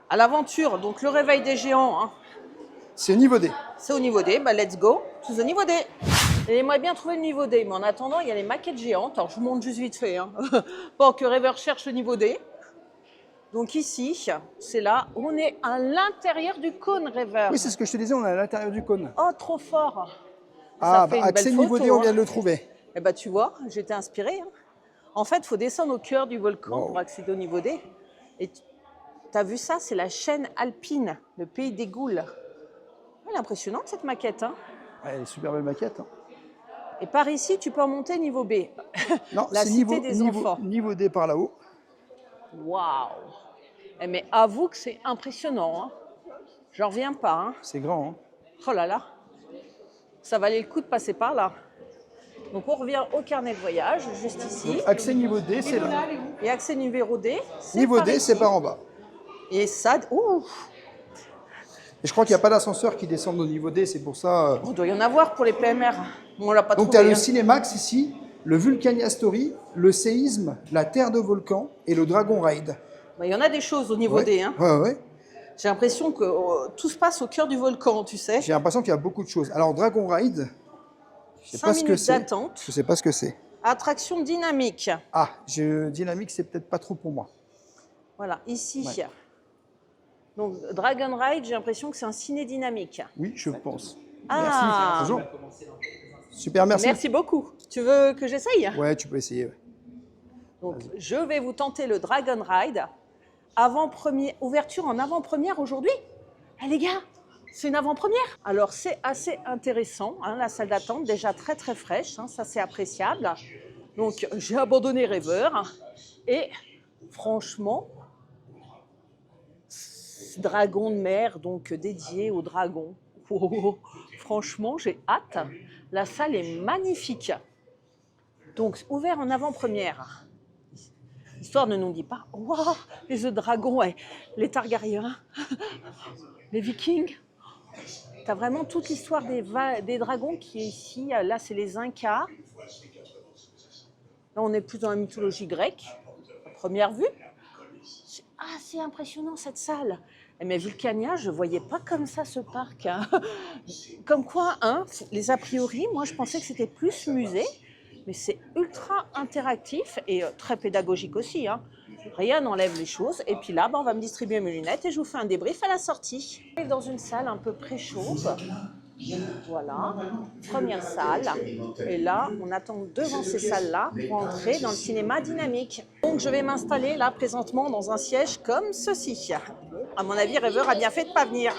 À l'aventure, donc le réveil des géants. Hein.
C'est au niveau D.
C'est au niveau D, bah let's go. C'est au niveau D. Et j'aimerais bien trouver le niveau D, mais en attendant, il y a les maquettes géantes. Alors, je vous montre juste vite fait. Hein. Pour que Rêveur cherche le niveau D. Donc ici, c'est là, on est à l'intérieur du cône, Rêveur.
Oui, c'est ce que je te disais, on est à l'intérieur du cône.
Oh, trop fort.
Ah, bah, accès niveau D, on vient de le trouver.
Eh bien, tu vois, j'étais inspirée. Hein. En fait, il faut descendre au cœur du volcan pour accéder au niveau D. Et tu as vu ça, c'est la chaîne alpine, le pays des Goules. Elle est impressionnante, cette maquette. Hein.
Elle est super belle maquette. Hein.
Et par ici, tu peux en monter niveau B.
Non,
la cité des enfants.
Niveau D par là-haut.
Waouh! Mais avoue que c'est impressionnant. Hein. J'en reviens pas. Hein.
C'est grand. Hein.
Oh là là. Ça valait le coup de passer par là. Donc on revient au carnet de voyage, juste ici.
Donc, accès niveau D, c'est là.
Et accès numéro D, c'est
Niveau
par
D,
ici.
c'est par en bas.
Et ça, ouh,
Et je crois qu'il n'y a pas d'ascenseur qui descend au niveau D, c'est pour ça.
il doit y en avoir pour les PMR. On l'a pas
Donc,
trouvé.
tu as le
hein.
Cinémax ici, le Vulcania Story, le séisme, la Terre de volcan et le Dragon Ride.
Bah, il y en a des choses au niveau
Ouais.
D. Hein.
Ouais.
J'ai l'impression que tout se passe au cœur du volcan, tu sais.
J'ai l'impression qu'il y a beaucoup de choses. Alors, Dragon Ride, je sais
5
pas ce que
minutes
c'est.
d'attente.
Je sais pas ce que c'est.
Attraction dynamique.
Ah, dynamique, c'est peut-être pas trop pour moi.
Voilà, ici.
Ouais.
Donc, Dragon Ride, j'ai l'impression que c'est un ciné dynamique.
Oui, je pense.
Ah.
Merci. Bonjour. Super, merci.
Merci beaucoup. Tu veux que j'essaye?
Ouais, tu peux essayer. Ouais.
Donc, je vais vous tenter le Dragon Ride. Ouverture en avant-première aujourd'hui. Eh les gars, c'est une avant-première. Alors, c'est assez intéressant, hein, la salle d'attente, déjà très très fraîche, hein, ça c'est appréciable. Donc, j'ai abandonné Rêveur. Et franchement, dragon de mer, donc dédié aux dragons. Oh, franchement, j'ai hâte. La salle est magnifique. Donc, ouvert en avant-première. L'histoire ne nous dit pas, waouh, les dragons, ouais, les Targaryens, les Vikings. Tu as vraiment toute l'histoire des dragons qui est ici. Là, c'est les Incas. Là, on est plus dans la mythologie grecque, à première vue. C'est assez impressionnant, cette salle. Mais Vulcania, je ne voyais pas comme ça ce parc. Hein. Comme quoi, hein, les a priori, moi, je pensais que c'était plus musée. Mais c'est ultra interactif et très pédagogique aussi. Hein. Rien n'enlève les choses. Et puis là, on va me distribuer mes lunettes et je vous fais un débrief à la sortie. J'arrive dans une salle un peu pré-chaude. Voilà, première salle. Et là, on attend devant ces salles-là pour entrer dans le cinéma dynamique. Donc, je vais m'installer là présentement dans un siège comme ceci. À mon avis, Rêveur a bien fait de ne pas venir.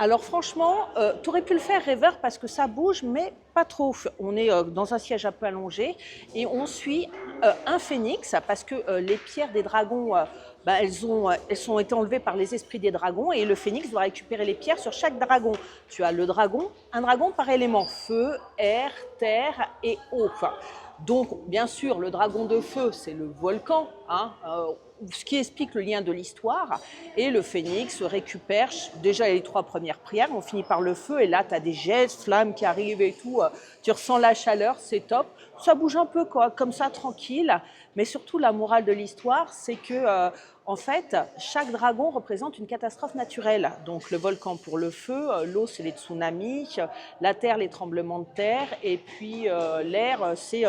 Alors franchement, tu aurais pu le faire Rêveur parce que ça bouge, mais pas trop. On est dans un siège un peu allongé et on suit un phénix parce que les pierres des dragons, elles ont été enlevées par les esprits des dragons et le phénix doit récupérer les pierres sur chaque dragon. Tu as le dragon, un dragon par élément, feu, air, terre et eau. Donc bien sûr, le dragon de feu, c'est le volcan, hein, ce qui explique le lien de l'histoire. Et le phénix récupère déjà les 3 premières prières, on finit par le feu, et là, tu as des jets, flammes qui arrivent et tout, tu ressens la chaleur, c'est top. Ça bouge un peu, quoi, comme ça, tranquille. Mais surtout, la morale de l'histoire, c'est que, en fait, chaque dragon représente une catastrophe naturelle. Donc, le volcan pour le feu, l'eau, c'est les tsunamis, la terre, les tremblements de terre, et puis l'air, c'est...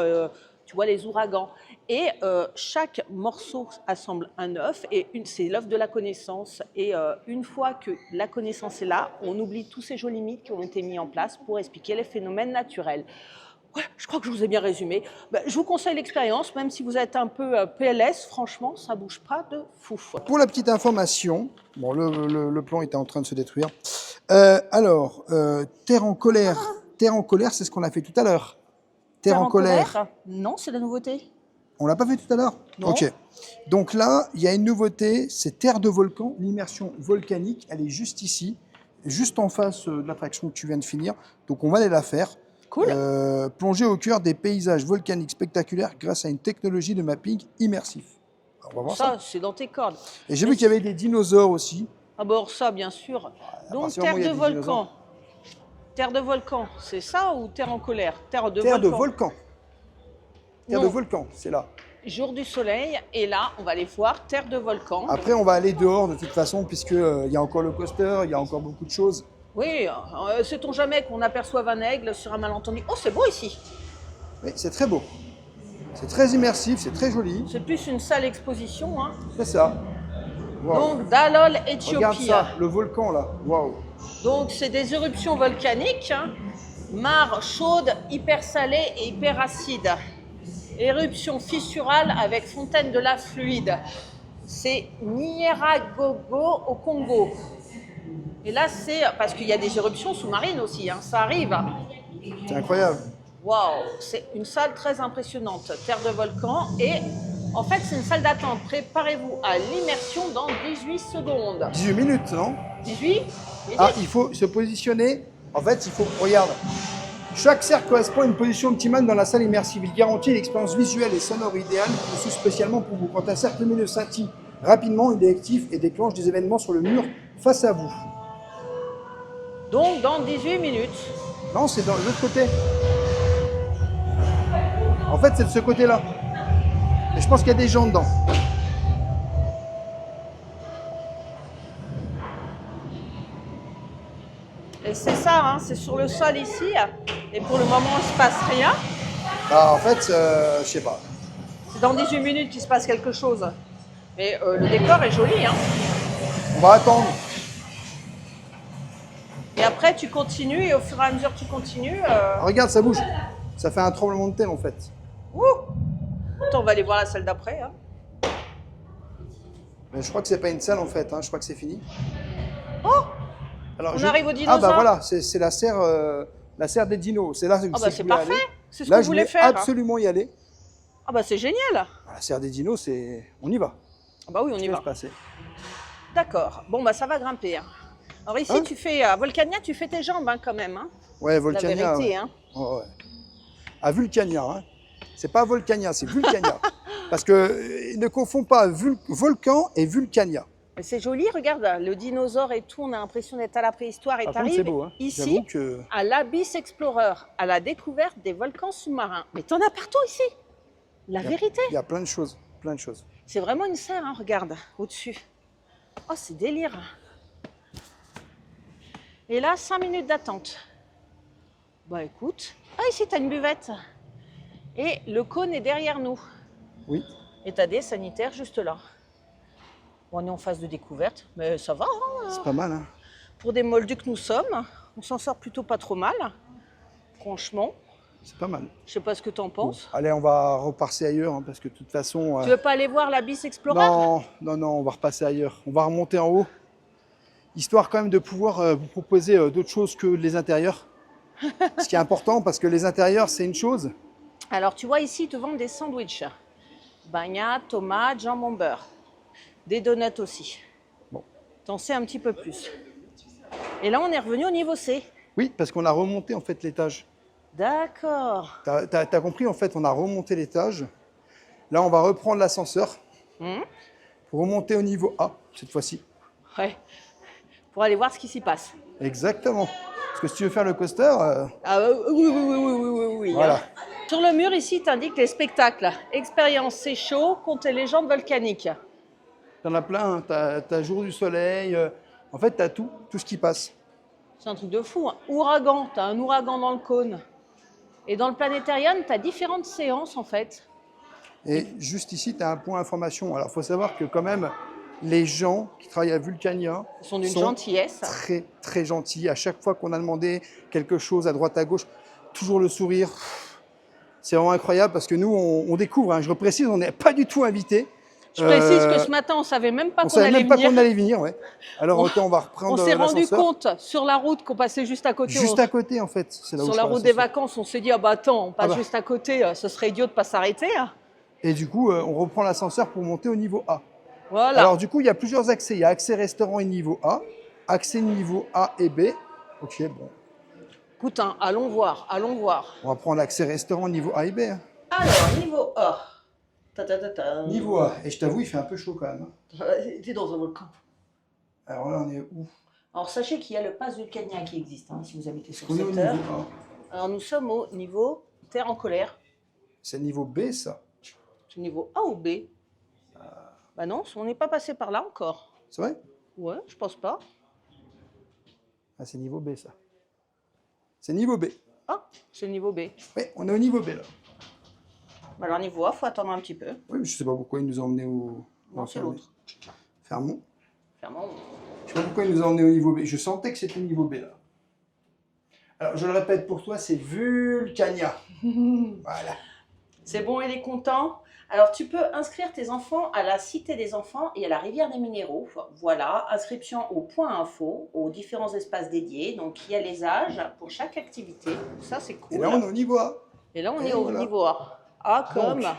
tu vois, les ouragans. Et chaque morceau assemble un œuf, et c'est l'œuf de la connaissance. Et une fois que la connaissance est là, on oublie tous ces jolis mythes qui ont été mis en place pour expliquer les phénomènes naturels. Ouais, je crois que je vous ai bien résumé. Je vous conseille l'expérience, même si vous êtes un peu PLS, franchement, ça ne bouge pas de fou.
Pour la petite information, bon, le plan était en train de se détruire. Terre en colère. Terre en colère, c'est ce qu'on a fait tout à l'heure. Terre en colère.
Non, c'est la nouveauté.
On l'a pas fait tout à l'heure?
Non.
Ok. Donc là, il y a une nouveauté, c'est Terre de volcan, l'immersion volcanique. Elle est juste ici, juste en face de l'attraction que tu viens de finir. Donc on va aller la faire.
Cool.
Plonger au cœur des paysages volcaniques spectaculaires grâce à une technologie de mapping immersif. Alors, on va voir ça.
Ça, c'est dans tes cordes.
Et j'ai vu qu'il y avait des dinosaures aussi.
Ah bon, ça, bien sûr. Donc,
partir du
terre
moment où il y a
de
des
volcan.
dinosaures.
Terre de volcan, c'est ça ou terre en colère? Terre de
Terre de
volcan.
volcan. Terre
Non.
de volcan, c'est là.
Jour du soleil, et là, on va aller voir terre de volcan.
Après, on va aller dehors de toute façon, puisque il y a encore le coaster, il y a encore beaucoup de choses.
Oui, sait-on jamais qu'on aperçoive un aigle sur un malentendu? Oh, c'est beau ici.
Oui, c'est très beau. C'est très immersif, c'est très joli.
C'est plus une salle exposition. Hein.
C'est ça. Wow.
Donc, Dalol,
Regarde
Éthiopie.
ça, le volcan là. Waouh.
Donc, c'est des éruptions volcaniques. Hein. Mare chaude, hyper salée et hyper acide. Éruption fissurale avec fontaine de lave fluide. C'est Nyiragongo au Congo. Et là, c'est parce qu'il y a des éruptions sous-marines aussi, hein, ça arrive.
C'est incroyable.
Waouh, c'est une salle très impressionnante, terre de volcan. Et en fait, c'est une salle d'attente. Préparez-vous à l'immersion dans 18 secondes.
18 minutes, non?
18
Ah, il faut se positionner. En fait, il faut... Regarde. Chaque cercle correspond à une position optimale dans la salle immersive. Il garantit une expérience visuelle et sonore idéale, conçue spécialement pour vous. Quand un cercle lumineux scintille rapidement, il est actif et déclenche des événements sur le mur face à vous.
Donc, dans 18 minutes.
Non, c'est dans l'autre côté. En fait, c'est de ce côté-là. Et je pense qu'il y a des gens dedans.
Et c'est ça, hein, c'est sur le sol ici. Et pour le moment, il ne se passe rien.
Bah, en fait, je sais pas.
C'est dans 18 minutes qu'il se passe quelque chose. Mais le décor est joli. Hein.
On va attendre.
Et après, tu continues. Et au fur et à mesure que tu continues...
Regarde, ça bouge. Ça fait un tremblement de terre, en fait.
Ouh. Attends, on va aller voir la salle d'après. Hein.
Mais je crois que c'est pas une salle, en fait. Hein. Je crois que c'est fini.
Oh,
alors,
on arrive aux dinosaures.
Ah bah voilà, c'est la serre des dinos. C'est là que
Ah bah c'est parfait, c'est ce
là,
que
je
vous voulez
voulais
faire.
absolument y aller.
Ah bah c'est génial.
La serre des dinos, c'est... On y va.
Ah bah oui, on y
Qu'est-ce qui va
va.
se passer?
D'accord. Bon bah ça va grimper. Hein. Alors ici,
Hein
tu fais à Volcania, tu fais tes jambes hein, quand même. Hein.
Ouais, Volcania.
La vérité.
Ouais.
Hein.
Ouais, ouais. À Vulcania, hein. C'est pas Volcania, c'est Vulcania. Parce que ne confond pas volcan et Vulcania.
Mais c'est joli, regarde, le dinosaure et tout, on a l'impression d'être à la préhistoire. Et
Par contre,
t'arrives
c'est beau, hein.
ici
Que...
à l'Abyss Explorer, à la découverte des volcans sous-marins. Mais t'en as partout ici. La vérité.
Il y a plein de choses, plein de choses.
C'est vraiment une serre, hein, regarde, au-dessus. Oh, c'est délire. Et là, 5 minutes d'attente. Bah écoute. Ah, ici, t'as une buvette. Et le cône est derrière nous.
Oui.
Et t'as des sanitaires juste là. Bon, on est en phase de découverte, mais ça va. Hein.
C'est pas mal, hein.
Pour des moldus que nous sommes, on s'en sort plutôt pas trop mal. Franchement.
C'est pas mal.
Je sais pas ce que t'en penses.
Bon, allez, on va repasser ailleurs, hein, parce que de toute façon...
Tu veux pas aller voir l'Abyss Explorer?
Non, non, non, on va repasser ailleurs. On va remonter en haut, histoire quand même de pouvoir vous proposer d'autres choses que les intérieurs. Ce qui est important, parce que les intérieurs, c'est une chose.
Alors, tu vois ici, ils te vendent des sandwichs. Bagnat, tomates, jambon beurre. Des donuts aussi.
Bon.
T'en sais un petit peu plus. Et là, on est revenu au niveau C.
Oui, parce qu'on a remonté en fait l'étage.
D'accord.
T'as compris, en fait, on a remonté l'étage. Là, on va reprendre l'ascenseur pour remonter au niveau A, cette fois-ci.
Ouais. Pour aller voir ce qui s'y passe.
Exactement. Parce que si tu veux faire le coaster...
Ah oui.
Voilà.
Hein. Sur le mur, ici, t'indique les spectacles. Expérience C'est chaud, contes et légendes volcaniques.
T'en as plein, hein. T'as Jour du Soleil. En fait, t'as tout ce qui passe.
C'est un truc de fou. Hein. Ouragan, t'as un ouragan dans le cône. Et dans le planétarium, t'as différentes séances, en fait.
Et juste ici, tu as un point information. Alors, il faut savoir que quand même, les gens qui travaillent à Vulcania
Ils sont d'une gentillesse.
Très, très gentils. À chaque fois qu'on a demandé quelque chose à droite, à gauche, toujours le sourire. C'est vraiment incroyable parce que nous, on découvre. Hein. Je reprécise, on n'est pas du tout invités.
Je précise que ce matin, on ne savait même pas qu'on allait venir.
On savait même pas qu'on allait venir, ouais. Alors, autant on va reprendre
l'ascenseur. On s'est rendu
l'ascenseur.
compte sur la route qu'on passait juste à côté.
Juste à côté, en fait. C'est là où
sur
je
la
prends
route des
l'ascenseur.
vacances, on s'est dit, ah bah attends, on passe juste à côté, ce serait idiot de ne pas s'arrêter. Hein.
Et du coup, on reprend l'ascenseur pour monter au niveau A.
Voilà.
Alors, du coup, il y a plusieurs accès. Il y a accès restaurant et niveau A, accès niveau A et B. Ok, bon.
Écoute, hein, allons voir.
On va prendre l'accès restaurant niveau A et B. Hein.
Alors, niveau A.
Niveau A. Et je t'avoue, il fait un peu chaud quand même.
T'es dans un volcan.
Alors là, on est où?
Alors, sachez qu'il y a le pass vulcanien qui existe, hein, si vous habitez sur
On est au
secteur.
niveau A.
Alors, nous sommes au niveau Terre en colère.
C'est niveau B, ça.
C'est niveau A ou B? Bah non, on n'est pas passé par là encore.
C'est vrai?
Ouais, je pense pas.
Ah, c'est niveau B, ça. C'est niveau B.
Ah, c'est le niveau B.
Oui, on est au niveau B, là.
Bah alors, niveau A, faut attendre un petit peu.
Oui, mais je sais pas pourquoi il nous a emmenés au...
Non, c'est l'autre.
Fermons.
Fermons.
Je sais pas pourquoi il nous a emmenés au niveau B. Je sentais que c'était niveau B, là. Alors, je le répète pour toi, c'est Vulcania. Voilà.
C'est bon, il est content. Alors, tu peux inscrire tes enfants à la Cité des enfants et à la Rivière des Minéraux. Voilà, inscription au point info, aux différents espaces dédiés. Donc, il y a les âges pour chaque activité. Ça, c'est cool.
Et là, on est au niveau A.
Et là, on
Et
est au
voilà.
niveau A. A comme,
Donc,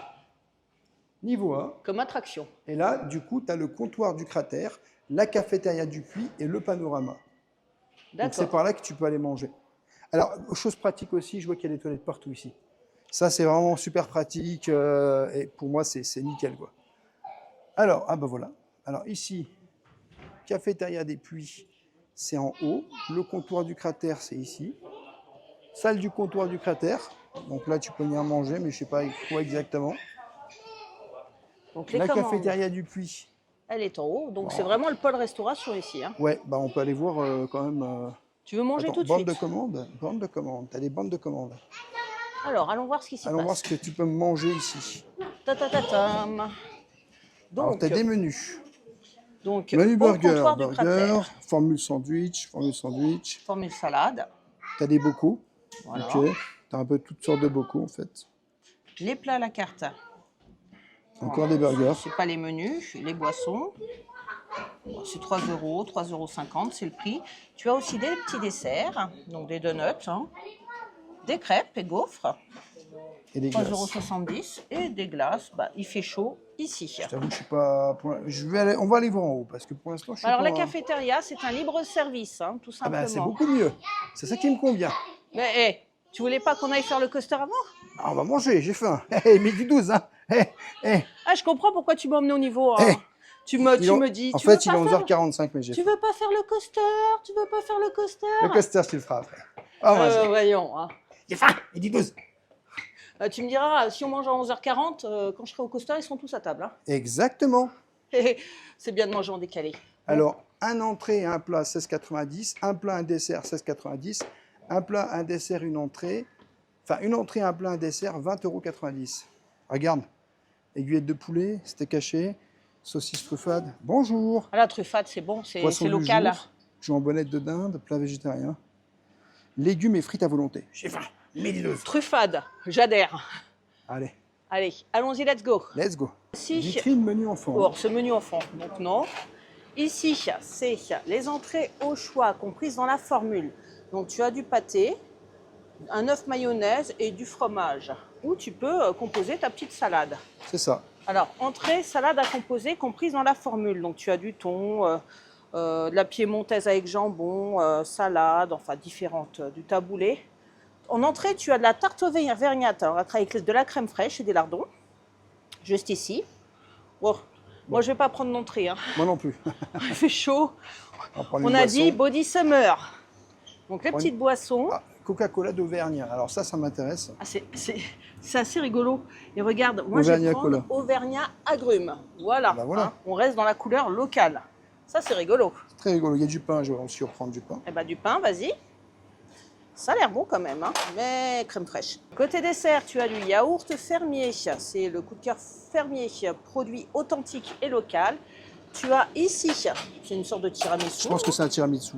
niveau A.
comme attraction.
Et là, du coup, tu as le comptoir du cratère, la cafétéria du puits et le panorama. Donc, c'est
D'accord.
par là que tu peux aller manger. Alors, chose pratique aussi, je vois qu'il y a des toilettes partout ici. Ça, c'est vraiment super pratique et pour moi, c'est nickel, quoi. Alors, ah ben voilà. Alors ici, cafétéria des puits, c'est en haut. Le comptoir du cratère, c'est ici. Salle du comptoir du cratère. Donc là, tu peux venir manger, mais je sais pas quoi exactement.
Donc, les
La
commandes,
cafétéria du puits.
elle est en haut. Donc, c'est vraiment le pôle restauration ici. Hein.
Ouais, bah on peut aller voir quand même.
Tu veux manger
Attends,
tout de
bande
suite?
de commandes. Bande de commandes. Tu as des bandes de commandes.
Alors, allons voir ce qui s'y
Allons voir
passe.
ce que tu peux manger ici.
Ta-ta-ta-tam.
Alors,
Donc,
tu as des menus.
au
Menu burger,
comptoir du cratère,
formule sandwich.
formule salade.
Tu as des bocaux.
Voilà.
Ok. Tu as un peu toutes sortes de bocaux en fait.
Les plats à la carte.
Encore des burgers.
C'est pas les menus, les boissons. Bon, c'est 3 euros, 3,50 €, c'est le prix. Tu as aussi des petits desserts, donc des donuts, hein, des crêpes et gaufres,
Et des glaces.
3,70 € et des glaces. Bah, il fait chaud ici.
Je t'avoue que je suis pas. On va aller voir en haut parce que pour l'instant je suis
Alors
pas.
la cafétéria, c'est un libre service, hein, tout
Ah ben c'est
simplement.
beaucoup mieux. C'est ça qui me convient.
Mais hé, tu voulais pas qu'on aille faire le coaster avant?
Ah, on va manger, j'ai faim. Hey, midi 12, hein. Hey, hey.
Ah, je comprends pourquoi tu m'as emmené au niveau. Hein.
Hey.
Tu me dis.
En
tu veux
fait, il est
pas faire-
11h45, mais j'ai
Tu
faim.
veux pas faire le coaster? Tu veux pas faire le coaster?
Le coaster, tu le feras après. Ah, vas-y.
Voyons. Hein.
J'ai faim, midi 12.
Tu me diras, si on mange à 11h40, quand je serai au coaster, ils sont tous à table. Hein.
Exactement.
C'est bien de manger en décalé.
Alors, un entrée et un plat, 16,90. Un plat, un dessert, 16,90. Un plat, un dessert, une entrée. Enfin, une entrée, un plat, un dessert, 20,90 €. Regarde. Aiguillette de poulet, steak haché, saucisse truffade. Bonjour.
Ah, la truffade, c'est bon, c'est
Poisson du
local.
jour, jambonnette de dinde, plat végétarien. Légumes et frites à volonté. J'ai faim. Midi 12.
Truffade, j'adhère.
Allez,
Allez, allons-y, let's go.
let's go.
Ici,
Vitrine menu enfant.
or, ce menu enfant, donc non. Ici, c'est les entrées au choix comprises dans la formule. Donc tu as du pâté, un œuf mayonnaise et du fromage. Ou tu peux composer ta petite salade.
C'est ça.
Alors, entrée, salade à composer comprise dans la formule. Donc tu as du thon, de la piémontaise avec jambon, salade, enfin différentes, du taboulé. En entrée, tu as de la tarte aux vergnates, alors avec de la crème fraîche et des lardons, juste ici. Bon, moi, je ne vais pas prendre d'entrée, hein.
Moi non plus.
Il fait chaud.
On, prend une
On a
boisson.
dit body summer. Donc, les
Prends une-
petites boissons.
Ah, Coca-Cola d'Auvergne. Alors ça m'intéresse.
Ah, c'est assez rigolo. Et regarde, moi, je
Auvergnat
vais prendre
Cola.
Auvergnat agrumes. Voilà.
Bah voilà.
Hein, on reste dans la couleur locale. Ça, c'est rigolo.
C'est très rigolo. Il y a du pain, je vais aussi reprendre du pain.
Eh ben, du pain, vas-y. Ça a l'air bon quand même, hein, mais crème fraîche. Côté dessert, tu as du yaourt fermier. C'est le coup de cœur fermier, produit authentique et local. Tu as ici, c'est une sorte de tiramisu,
Je pense que c'est un tiramisu.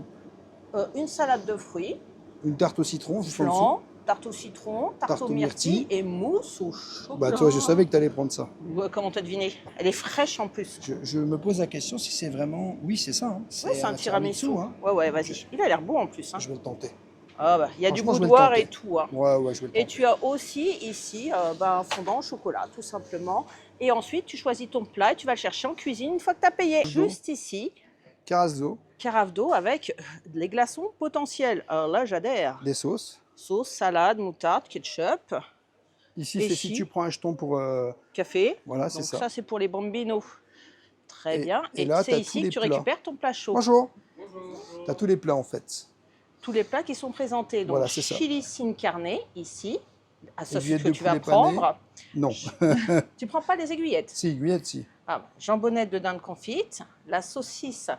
une salade de fruits,
Une tarte au citron, juste en dessous.
flan, tarte au citron, tarte
Tarte
aux
aux
myrtilles
myrtilles.
et mousse au chocolat.
Bah toi, je savais que tu allais prendre ça.
Ouais, comment t'as deviné? Elle est fraîche en plus.
Je me pose la question si c'est vraiment... Oui, c'est ça. Hein.
Ouais, c'est un tiramisu.
Hein.
Ouais, vas-y. Il a l'air bon en plus. Hein.
Je vais le tenter.
Ah bah, il y a du
Franchement, je vais le
boudoir
tenter.
et tout. Hein.
Ouais, je vais le tenter.
Et tu as aussi ici un fondant au chocolat, tout simplement. Et ensuite, tu choisis ton plat et tu vas le chercher en cuisine une fois que tu as payé. Juste ici,
Carafe d'eau,
carafe d'eau avec les glaçons potentiels. Alors là, j'adhère.
des sauces.
Sauce, salade, moutarde, ketchup,
Ici,
Et
c'est si
ici.
tu prends un jeton pour...
café.
Voilà, c'est
Donc
ça.
ça, c'est pour les bambinos. Très
Et-
bien.
et
Et
là,
c'est
t'as
ici
tous
que
les
tu
plats.
récupères ton plat chaud.
Bonjour. Tu as tous les plats en fait.
Tous les plats qui sont présentés. Donc,
Voilà, c'est ça.
chili sin carne, ici, à sauce
Aiguillette
que
de
tu vas
poulet pané.
prendre.
Non.
Tu prends pas les aiguillettes.
Si, aiguillette, si.
Ah, jambonnette de dinde confite, la saucisse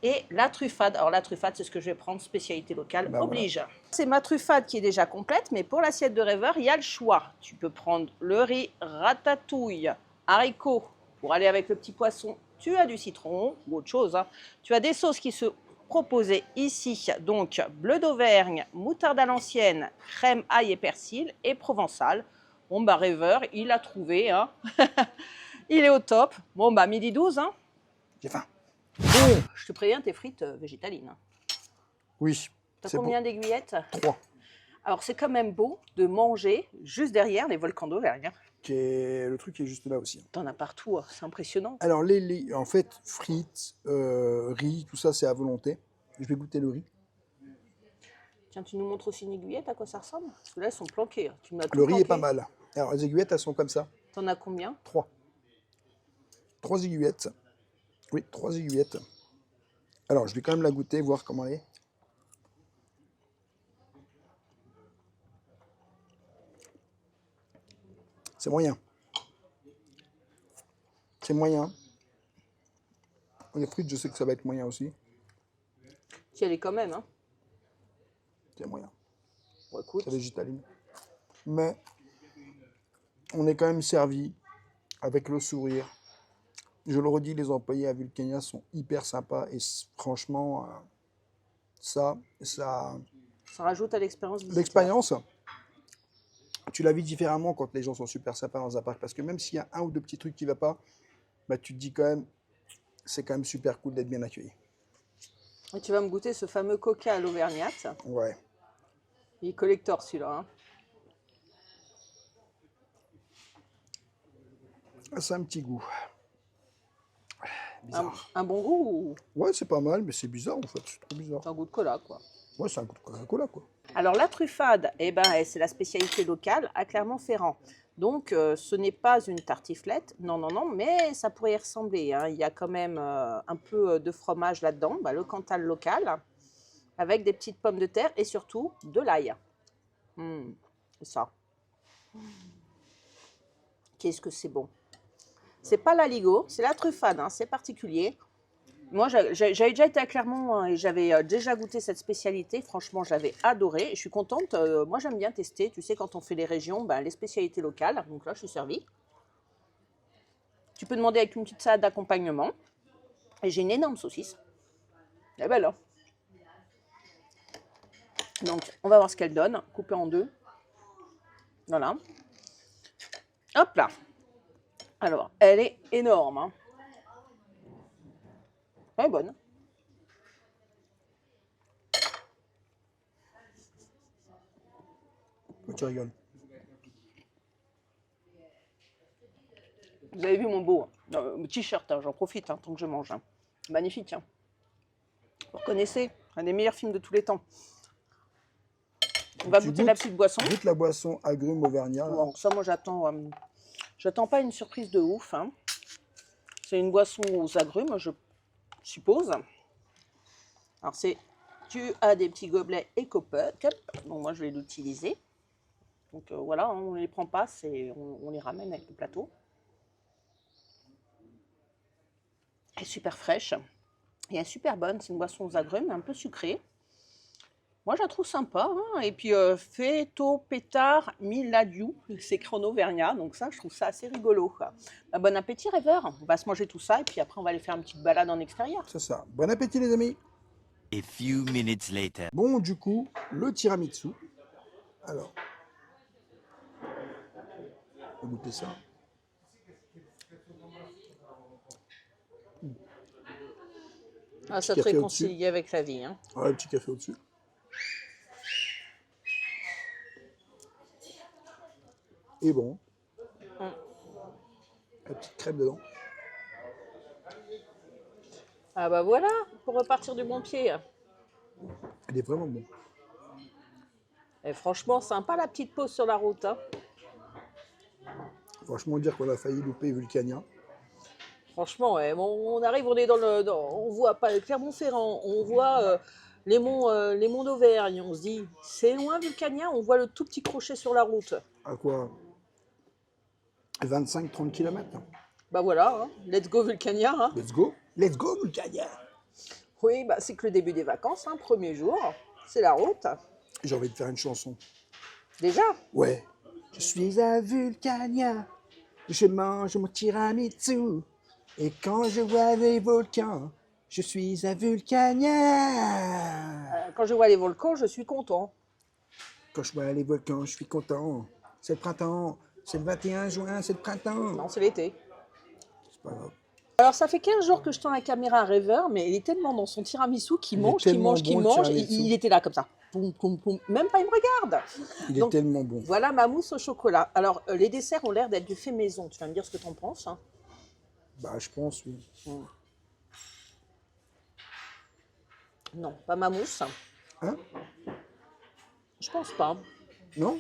et la truffade. Alors la truffade, c'est ce que je vais prendre, spécialité locale,
Bah,
oblige. C'est ma truffade qui est déjà complète, mais pour l'assiette de rêveur, il y a le choix. Tu peux prendre le riz ratatouille, haricots, pour aller avec le petit poisson. Tu as du citron ou autre chose. Hein. Tu as des sauces qui se proposer ici donc bleu d'Auvergne, moutarde à l'ancienne, crème ail et persil et provençal. Bon bah rêveur, il a trouvé, hein. Il est au top. Bon bah midi 12, hein.
J'ai faim.
Je te préviens, tes frites végétalines.
Oui.
T'as combien d'aiguillettes?
3.
Alors c'est quand même beau de manger juste derrière les volcans d'Auvergne.
Le truc est juste là aussi.
T'en as partout, c'est impressionnant.
Alors en fait, frites, riz, tout ça c'est à volonté. Je vais goûter le riz.
Tiens, tu nous montres aussi une aiguillette, à quoi ça ressemble? Parce que là, elles sont planquées. Tu me l'as tout
Le riz
planqué.
est pas mal. Alors les aiguillettes, elles sont comme ça.
T'en as combien?
3. 3 aiguillettes. Oui, 3 aiguillettes. Alors, je vais quand même la goûter, voir comment elle est. C'est moyen. C'est moyen. Les frites, je sais que ça va être moyen aussi.
Si elle est quand même, hein.
C'est moyen.
Bon, écoute.
C'est végétaline. Mais on est quand même servi avec le sourire. Je le redis, les employés à Vulcania sont hyper sympas et franchement, ça
rajoute à l'expérience.
L'expérience, tu la vis différemment quand les gens sont super sympas dans un parc. Parce que même s'il y a un ou deux petits trucs qui ne vont pas, bah, tu te dis quand même, c'est quand même super cool d'être bien accueilli.
Et tu vas me goûter ce fameux coca à l'auvergnate.
Ouais.
Il est collector celui-là. Hein.
C'est un petit goût. Bizarre.
Un bon goût ou...
Ouais, c'est pas mal, mais c'est bizarre en fait. C'est trop bizarre.
C'est un goût de cola, quoi.
Ouais, c'est un goût de Coca-Cola, quoi.
Alors, la truffade, eh ben, c'est la spécialité locale à Clermont-Ferrand. Donc, ce n'est pas une tartiflette, non, non, non, mais ça pourrait y ressembler. Hein. Il y a quand même un peu de fromage là-dedans, bah, le Cantal local, avec des petites pommes de terre et surtout de l'ail. C'est ça. Qu'est-ce que c'est bon. C'est pas la Ligo, c'est la truffade, hein, c'est particulier. Moi, j'avais déjà été à Clermont hein, et j'avais déjà goûté cette spécialité. Franchement, j'avais adoré. Je suis contente. Moi, j'aime bien tester. Tu sais, quand on fait les régions, ben, les spécialités locales. Donc là, je suis servie. Tu peux demander avec une petite salade d'accompagnement. Et j'ai une énorme saucisse. Elle est belle, hein. Donc, on va voir ce qu'elle donne. Coupée en deux. Voilà. Hop là. Alors, elle est énorme. Hein. Elle est bonne.
Tu rigoles.
Vous avez vu mon beau t-shirt, hein, j'en profite hein, tant que je mange. Hein. Magnifique. Hein. Vous reconnaissez, un des meilleurs films de tous les temps. On va goûter la petite boisson.
Goûte la boisson agrumes auvergnat.
Bon, ça, moi, j'attends pas une surprise de ouf. Hein. C'est une boisson aux agrumes, je suppose. Alors, tu as des petits gobelets EcoCup. Donc, moi, je vais l'utiliser. Donc, voilà, on ne les prend pas, on les ramène avec le plateau. Elle est super fraîche. Et elle est super bonne. C'est une boisson aux agrumes, un peu sucrée. Moi, je la trouve sympa. Hein. Et puis, Feto Pétard Miladiou, c'est chrono-vernia. Donc ça, je trouve ça assez rigolo. Quoi. Bah, bon appétit, rêveur. On va se manger tout ça. Et puis après, on va aller faire une petite balade en extérieur.
C'est ça. Bon appétit, les amis.
A few minutes later.
Bon, du coup, le tiramisu. Alors, on va goûter ça.
Ah, ça te réconcilie avec la vie. Hein.
Ouais, le petit café au-dessus. Et bon. La petite crème dedans.
Ah bah voilà, pour repartir du bon pied.
Elle est vraiment bonne.
Et franchement, sympa la petite pause sur la route. Hein.
Franchement, dire qu'on a failli louper Vulcania.
Franchement, ouais, on arrive, on est on voit pas Clermont-Ferrand, on voit les monts d'Auvergne. On se dit, c'est loin Vulcania, on voit le tout petit crochet sur la route.
À quoi 25-30 km.
Bah voilà, hein. Let's go Vulcania. Hein.
Let's go. Let's go Vulcania.
Oui, bah c'est que le début des vacances, hein, premier jour, c'est la route.
J'ai envie de faire une chanson.
Déjà?
Ouais. Je suis à Vulcania, je mange mon tiramisu, et quand je vois les volcans, Je suis à Vulcania.
Quand je vois les volcans, je suis content.
Quand je vois les volcans, je suis content. C'est le printemps. C'est le 21 juin, c'est le printemps.
Non, c'est l'été.
C'est pas grave.
Alors, ça fait 15 jours que je tends la caméra à Rêveur, mais il est tellement dans son tiramisu qu'il mange, qu'il mange, qu'il mange. Il était là comme ça. Poum, poum, poum. Même pas, il me regarde.
Il
Donc,
est tellement bon.
voilà ma mousse au chocolat. Alors, les desserts ont l'air d'être du fait maison. Tu vas me dire ce que tu en penses. Hein.
Bah, je pense, oui.
Non, pas ma mousse.
Hein?
Je pense pas.
Non?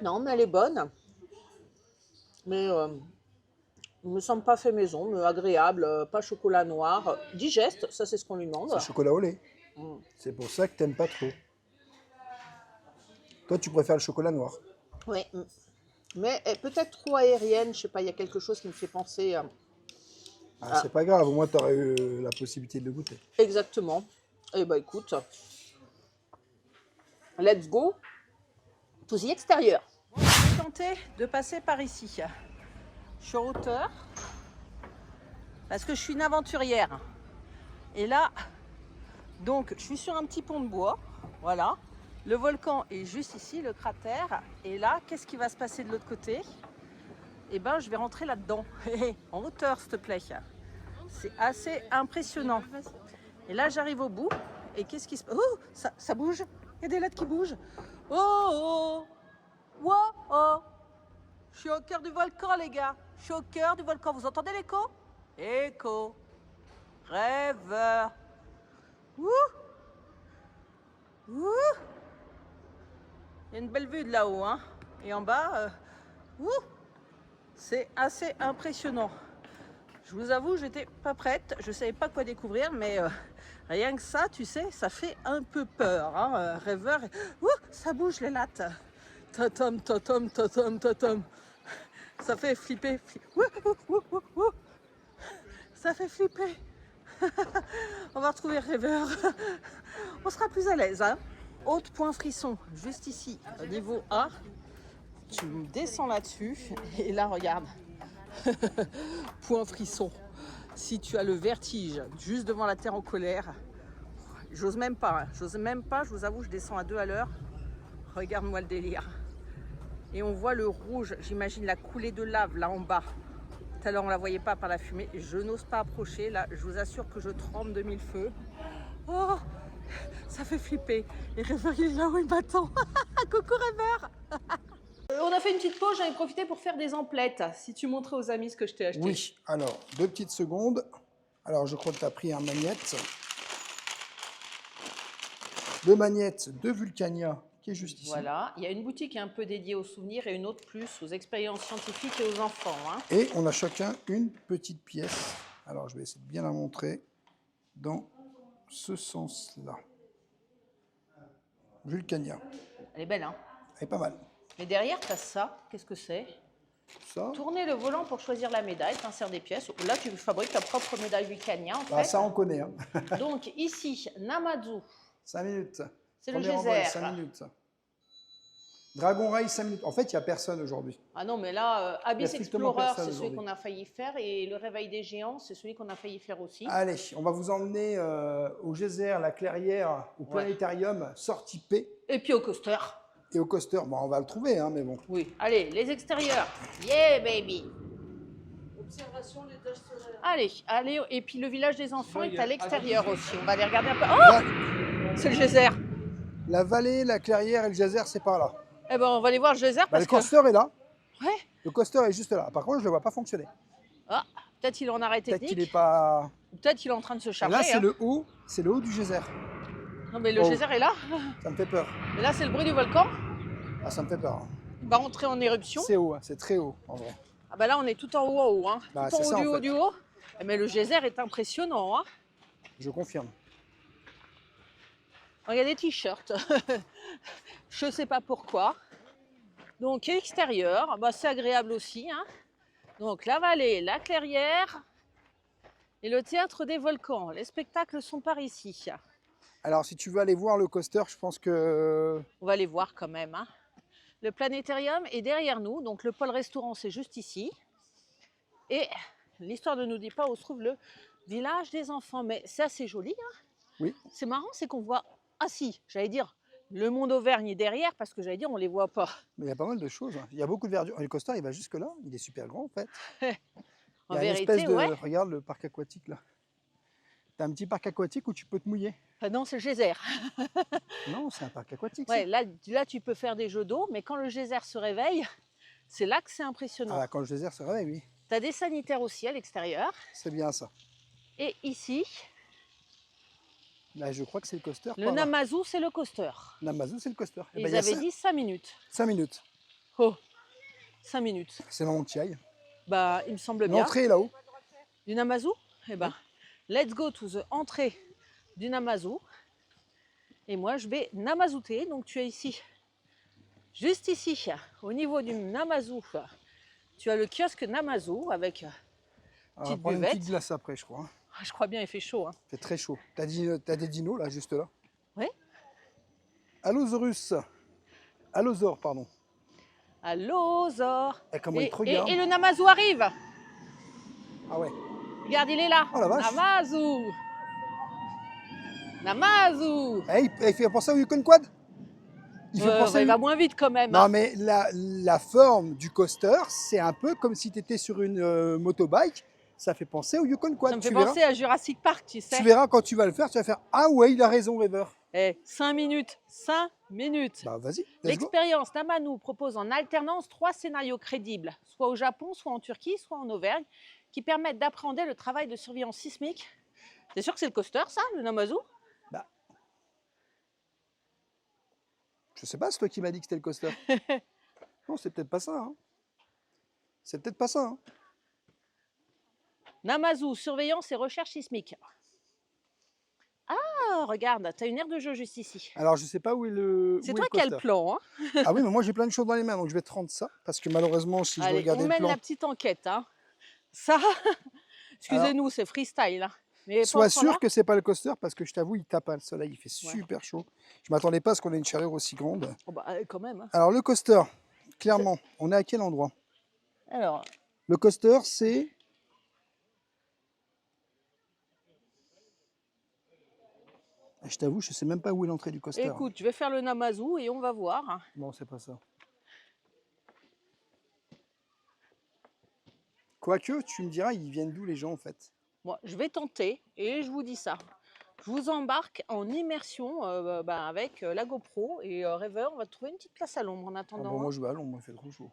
Non, mais elle est bonne. Mais il me semble pas fait maison, mais agréable, pas chocolat noir. Digeste, ça c'est ce qu'on lui demande.
C'est chocolat au lait. C'est pour ça que t'aimes pas trop. Toi, tu préfères le chocolat noir.
Oui, mais peut-être trop aérienne, je sais pas, il y a quelque chose qui me fait penser.
Ah, c'est pas grave, au moins tu aurais eu la possibilité de le goûter.
Exactement. Eh ben écoute, let's go to the extérieur. Bon, je vais tenter de passer par ici. Je suis en hauteur parce que je suis une aventurière. Et là, donc, je suis sur un petit pont de bois. Voilà. Le volcan est juste ici, le cratère. Et là, qu'est-ce qui va se passer de l'autre côté? Eh ben, je vais rentrer là-dedans. En hauteur, s'il te plaît. C'est assez impressionnant. Et là, j'arrive au bout. Et qu'est-ce qui se passe? Oh, ça bouge. Il y a des lettres qui bougent. Oh, oh, wow, oh. Je suis au cœur du volcan, les gars. Je suis au cœur du volcan. Vous entendez l'écho? Écho. Rêveur. Ouh. Ouh. Il y a une belle vue de là-haut, hein. Et en bas, ouh. C'est assez impressionnant. Je vous avoue, j'étais pas prête. Je savais pas quoi découvrir, mais rien que ça, tu sais, ça fait un peu peur, hein. Rêveur. Ouh, ça bouge les lattes. Totom, totom, totom, totom. Ça fait flipper. Ouh, ouh, ouh, ouh, ouh. Ça fait flipper. On va retrouver Rêveur. On sera plus à l'aise, hein. Haute point frisson, juste ici, au niveau A. Tu descends là-dessus et là, regarde. Point frisson. Si tu as le vertige juste devant la terre en colère, j'ose même pas, hein. J'ose même pas, je vous avoue, je descends à 2 à l'heure. Regarde-moi le délire. Et on voit le rouge, j'imagine la coulée de lave là en bas. Tout à l'heure, on ne la voyait pas par la fumée. Je n'ose pas approcher. Là, je vous assure que je tremble de mille feux. Oh, ça fait flipper. Et Rêveur, il est là où il m'attend. Coucou Rêveur. On a fait une petite pause, j'en ai profité pour faire des emplettes. Si tu montrais aux amis ce que je t'ai acheté.
Oui, alors, 2 petites secondes. Alors, je crois que tu as pris un magnète. Le magnète de Vulcania, qui est juste ici.
Voilà, il y a une boutique un peu dédiée aux souvenirs et une autre plus aux expériences scientifiques et aux enfants. Hein.
Et on a chacun une petite pièce. Alors, je vais essayer de bien la montrer dans ce sens-là. Vulcania.
Elle est belle, hein?
Elle est pas mal.
Mais derrière, tu as ça. Qu'est-ce que c'est?
Ça,
Tourner le volant pour choisir la médaille, tu insères des pièces. Là, tu fabriques ta propre médaille Vulcania, en
bah,
fait.
ça on connaît. Hein.
Donc, ici, Namazu.
5 minutes.
C'est le
Premier envol,
geyser.
5 minutes. Dragon Rail, 5 minutes. En fait, il n'y a personne aujourd'hui.
Ah non, mais là, Abyss
strictement
Explorer,
personne
c'est celui
aujourd'hui.
qu'on a failli faire. Et le Réveil des Géants, c'est celui qu'on a failli faire aussi.
Allez, on va vous emmener au geyser, la clairière, au planétarium, sortie P.
Et puis au coaster.
Et au coaster. Bon, on va le trouver, hein, mais bon.
Oui. Allez, les extérieurs. Yeah, baby.
Observation des tâches solaires.
Allez, allez. Et puis le village des enfants est à l'extérieur aussi. On va aller regarder un peu. Oh, c'est le geyser.
La vallée, la clairière et le geyser, c'est par là.
Eh ben, on va aller voir le geyser
Bah,
parce
le coaster est là.
que... Ouais.
Le coaster est juste là. Par contre, je ne le vois pas fonctionner.
Ah, peut-être il est en arrêt
Peut-être qu'il
technique.
n'est pas...
Peut-être il est en train de se
Et
charger.
là, c'est
hein.
le haut du geyser.
Non, mais le
Oh.
geyser est là.
Ça me fait peur.
Et là, c'est le bruit du volcan.
Ah, ça me fait peur.
Il va rentrer en éruption.
C'est haut, hein, c'est très haut, en vrai.
Ah bah là, on est tout en haut, hein.
Bah,
Tout en
c'est
haut
ça,
du
en
haut
fait.
du haut. Mais le geyser est impressionnant, hein.
Je confirme.
Il y a des t-shirts. Je ne sais pas pourquoi. Donc, extérieur, bah, c'est agréable aussi, hein. Donc, la vallée, la clairière et le théâtre des volcans. Les spectacles sont par ici.
Alors, si tu veux aller voir le coaster, je pense que...
On va les voir quand même, hein. Le planétarium est derrière nous, donc le pôle restaurant c'est juste ici. Et l'histoire ne nous dit pas où se trouve le Village des enfants, mais c'est assez joli. Hein.
Oui.
C'est marrant, c'est qu'on voit... Ah si, j'allais dire, le Mont d'Auvergne est derrière, parce que j'allais dire, on ne les voit pas.
Mais il y a pas mal de choses. Il y a beaucoup de verdure. Le coaster, il va jusque là. Il est super grand en fait.
En
Il y a
vérité,
une espèce de...
ouais.
Regarde le parc aquatique là. Tu as un petit parc aquatique où tu peux te mouiller.
Ah non, c'est le geyser.
Non, c'est un parc aquatique.
Ouais, là, tu peux faire des jeux d'eau, mais quand le geyser se réveille, c'est là que c'est impressionnant.
Ah, quand le désert se réveille, oui.
Tu as des sanitaires aussi à l'extérieur.
C'est bien ça.
Et ici,
Là, je crois que c'est le coaster.
le Namazu, c'est le coaster.
Namazu, c'est le coaster. Eh
Ils
ben, il y a
avaient dit 5 minutes.
5 minutes.
Oh, 5 minutes.
C'est le moment que tu y ailles.
Bah, il me semble bien.
L'entrée est là-haut.
Du Namazu? Eh ben, let's go to the entrée du Namazu. Et moi, je vais Namazouter. Donc, tu es ici, juste ici, au niveau du Namazu. Tu as le kiosque Namazu avec
On va
petite
prendre une
buvette.
petite glace après, je crois. Hein.
Je crois bien, il fait chaud. Hein.
Il fait très chaud. T'as des dinos là, juste là.
Oui.
Allosaurus. Allosaure, pardon.
Allô, Zor.
Et comment il te regarde.
et le Namazu arrive.
Ah ouais.
Regarde, il est là.
Oh la vache.
Namazu. Namazu.
Eh, il fait penser au Yukon Quad. Il fait penser
Il va moins vite quand même.
Non,
Hein.
mais la forme du coaster, c'est un peu comme si tu étais sur une motobike. Ça fait penser au Yukon Quad.
Ça me fait
Tu
penser à Jurassic Park, tu sais.
Tu verras quand tu vas le faire, tu vas faire ah ouais, il a raison, Rêveur.
5 minutes. 5 minutes.
Bah vas-y, let's go.
L'expérience Namanu propose en alternance 3 scénarios crédibles, soit au Japon, soit en Turquie, soit en Auvergne, qui permettent d'appréhender le travail de surveillance sismique. C'est sûr que c'est le coaster, ça, le Namazu?
Je sais pas, c'est toi qui m'as dit que c'était le coaster. Non, c'est peut-être pas ça. Hein. C'est peut-être pas ça. Hein.
Namazu, surveillance et recherche sismique. Ah, regarde, tu as une aire de jeu juste ici.
Alors, je sais pas où est le.
C'est
où
toi
est
qui as
le
le
coaster.
plan. Hein.
Ah oui, mais moi j'ai plein de choses dans les mains, donc je vais te rendre ça. Parce que malheureusement, si je dois
Allez,
regarder
on
le
mène
plan.
la petite enquête. Hein. Ça, excusez-nous, c'est freestyle. Hein. Mais
Sois
pense en là.
sûr que c'est pas le coaster parce que je t'avoue, il tape le soleil, il fait super chaud. Je m'attendais pas à ce qu'on ait une chaleur aussi grande.
Oh bah, quand même. Hein.
Alors le coaster, clairement, on est à quel endroit?
Alors,
Le coaster, c'est je t'avoue, je sais même pas où est l'entrée du coaster.
écoute, je vais faire le Namazu et on va voir.
Non, c'est pas ça. Quoique, tu me diras, ils viennent d'où les gens en fait?
Moi, je vais tenter et je vous dis ça. Je vous embarque en immersion avec la GoPro et Rêveur, on va trouver une petite place à l'ombre en
Ah
attendant.
bon, moi je vais à l'ombre, il fait trop chaud.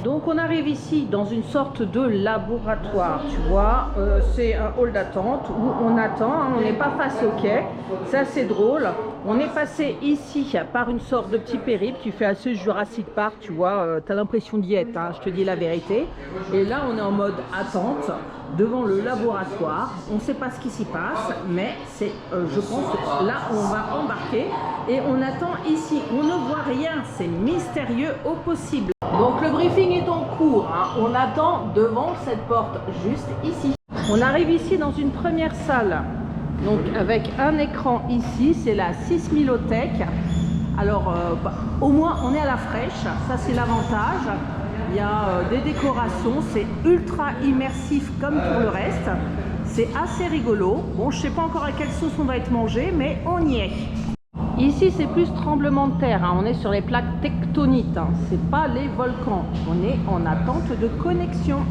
Donc on arrive ici dans une sorte de laboratoire, tu vois, c'est un hall d'attente où on attend, hein, on n'est pas face au quai, c'est assez drôle. On est passé ici par une sorte de petit périple qui fait assez Jurassic Park, tu vois, tu as l'impression d'y être, hein, je te dis la vérité. Et là on est en mode attente devant le laboratoire, on ne sait pas ce qui s'y passe, mais c'est, je pense, là on va embarquer et on attend ici, on ne voit rien, c'est mystérieux au possible. Donc le briefing est en cours, hein. On attend devant cette porte juste ici. On arrive ici dans une première salle, donc avec un écran ici, c'est la Sismilothèque. Alors au moins on est à la fraîche, ça c'est l'avantage. Il y a des décorations, c'est ultra immersif comme pour le reste. C'est assez rigolo. Bon, je ne sais pas encore à quelle sauce on va être mangé, mais on y est. Ici, c'est plus tremblement de terre, hein. On est sur les plaques tectoniques, hein. C'est pas les volcans. On est en attente de connexion.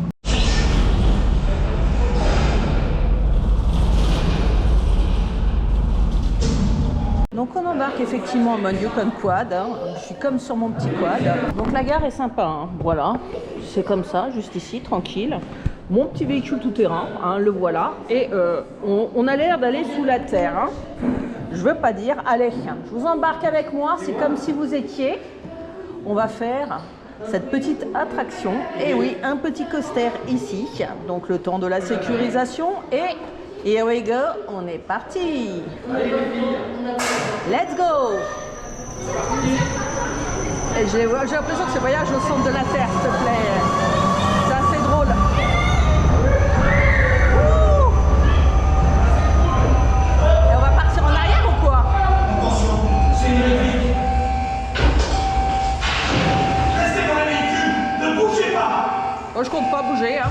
Donc on embarque effectivement en mode Yukon Quad, hein. Je suis comme sur mon petit quad. Donc la gare est sympa, hein. Voilà, c'est comme ça, juste ici, tranquille. Mon petit véhicule tout-terrain, hein, le voilà. Et on a l'air d'aller sous la terre, hein. Je veux pas dire, allez, je vous embarque avec moi, c'est comme si vous étiez. On va faire cette petite attraction. Et oui, un petit coaster ici. Donc le temps de la sécurisation. Et here we go, on est parti. Let's go. Et j'ai l'impression que ce voyage au centre de la Terre, s'il te plaît. C'est assez drôle. Oh, je compte pas bouger, hein.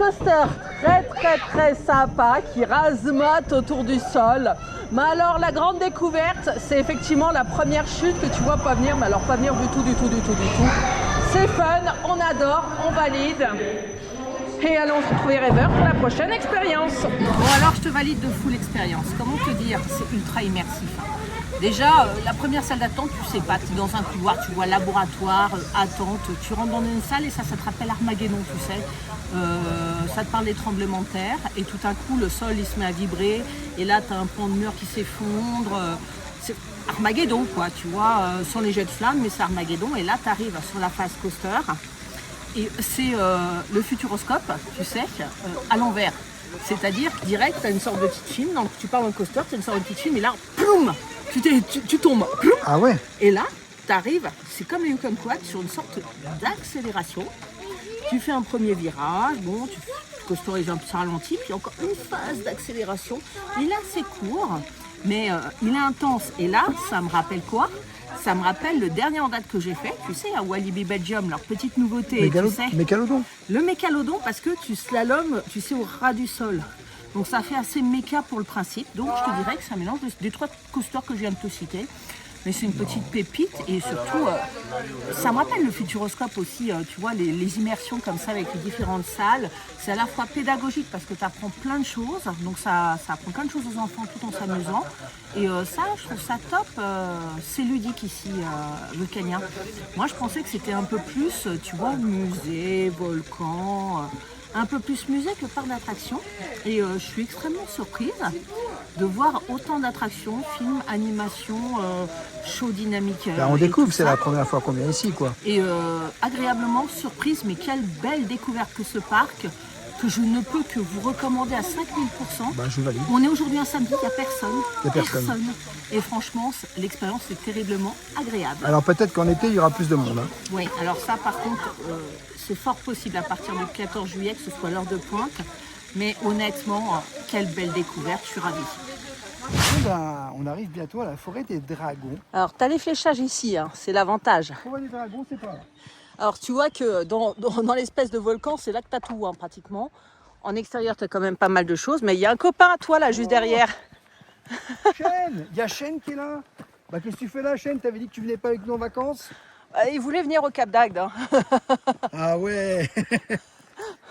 coaster très sympa qui rase-mate autour du sol. Mais alors la grande découverte, c'est effectivement la première chute que tu vois pas venir, mais alors pas venir du tout. C'est fun, on adore, on valide. Et allons se retrouver Rêveur pour la prochaine expérience. Bon alors je te valide de fou l'expérience. Comment te dire, c'est ultra immersif. Déjà, la première salle d'attente, tu sais pas, tu es dans un couloir, tu vois laboratoire, attente, tu rentres dans une salle et ça te rappelle Armageddon, tu sais. Ça te parle des tremblements de terre et tout d'un coup le sol il se met à vibrer et là tu as un pan de mur qui s'effondre. C'est Armageddon quoi, tu vois, sans les jets de flammes, mais c'est Armageddon et là tu arrives sur la phase coaster et c'est le futuroscope, tu sais, à l'envers. C'est-à-dire direct, tu as une sorte de petite film, donc tu pars dans le coaster, tu as une sorte de petite film et là, ploum, tu tombes. Ploum,
Ah ouais.
et là, tu arrives, c'est comme les Yukon Quad, sur une sorte d'accélération. Tu fais un premier virage, bon, tu costerises un petit ralenti, puis encore une phase d'accélération. Il est assez court, mais il est intense. Et là, ça me rappelle quoi? Ça me rappelle le dernier en date que j'ai fait, tu sais, à Walibi Belgium, leur petite nouveauté, tu sais.
Mégalodon.
Le mégalodon, parce que tu slalomes, tu sais, au ras du sol. Donc ça fait assez méca pour le principe. Donc je te dirais que c'est un mélange des 3 coasters que je viens de te citer. Mais c'est une petite pépite et surtout, ça me rappelle le futuroscope aussi, tu vois, les immersions comme ça avec les différentes salles. C'est à la fois pédagogique parce que tu apprends plein de choses, donc ça apprend plein de choses aux enfants tout en s'amusant. Et ça, je trouve ça top, c'est ludique ici, Vulcania. Moi, je pensais que c'était un peu plus, tu vois, musée, volcan, un peu plus musée que parc d'attractions. Et je suis extrêmement surprise de voir autant d'attractions, films, animations, shows dynamiques.
On découvre, c'est la première fois qu'on vient ici, quoi.
Et agréablement surprise, mais quelle belle découverte que ce parc, que je ne peux que vous recommander à 5000%.
Bah, je valide.
On est aujourd'hui un samedi, il n'y a personne.
Il y a personne.
Et franchement, l'expérience est terriblement agréable.
Alors peut-être qu'en été, il y aura plus de monde. Hein.
Oui, alors ça par contre, c'est fort possible à partir du 14 juillet que ce soit l'heure de pointe. Mais honnêtement, quelle belle découverte, je suis ravie.
On arrive bientôt à la forêt des dragons.
Alors, tu as les fléchages ici, hein, c'est l'avantage.
La forêt des dragons, c'est pas là.
Alors, tu vois que dans l'espèce de volcan, c'est là que tu as tout, hein, pratiquement. En extérieur, tu as quand même pas mal de choses. Mais il y a un copain à toi, là, juste derrière.
Chêne, il y a Chêne qui est là. Bah, qu'est-ce que tu fais là, Chêne? T'avais dit que tu venais pas avec nous en vacances?
Il voulait venir au Cap d'Agde. Hein.
Ah ouais.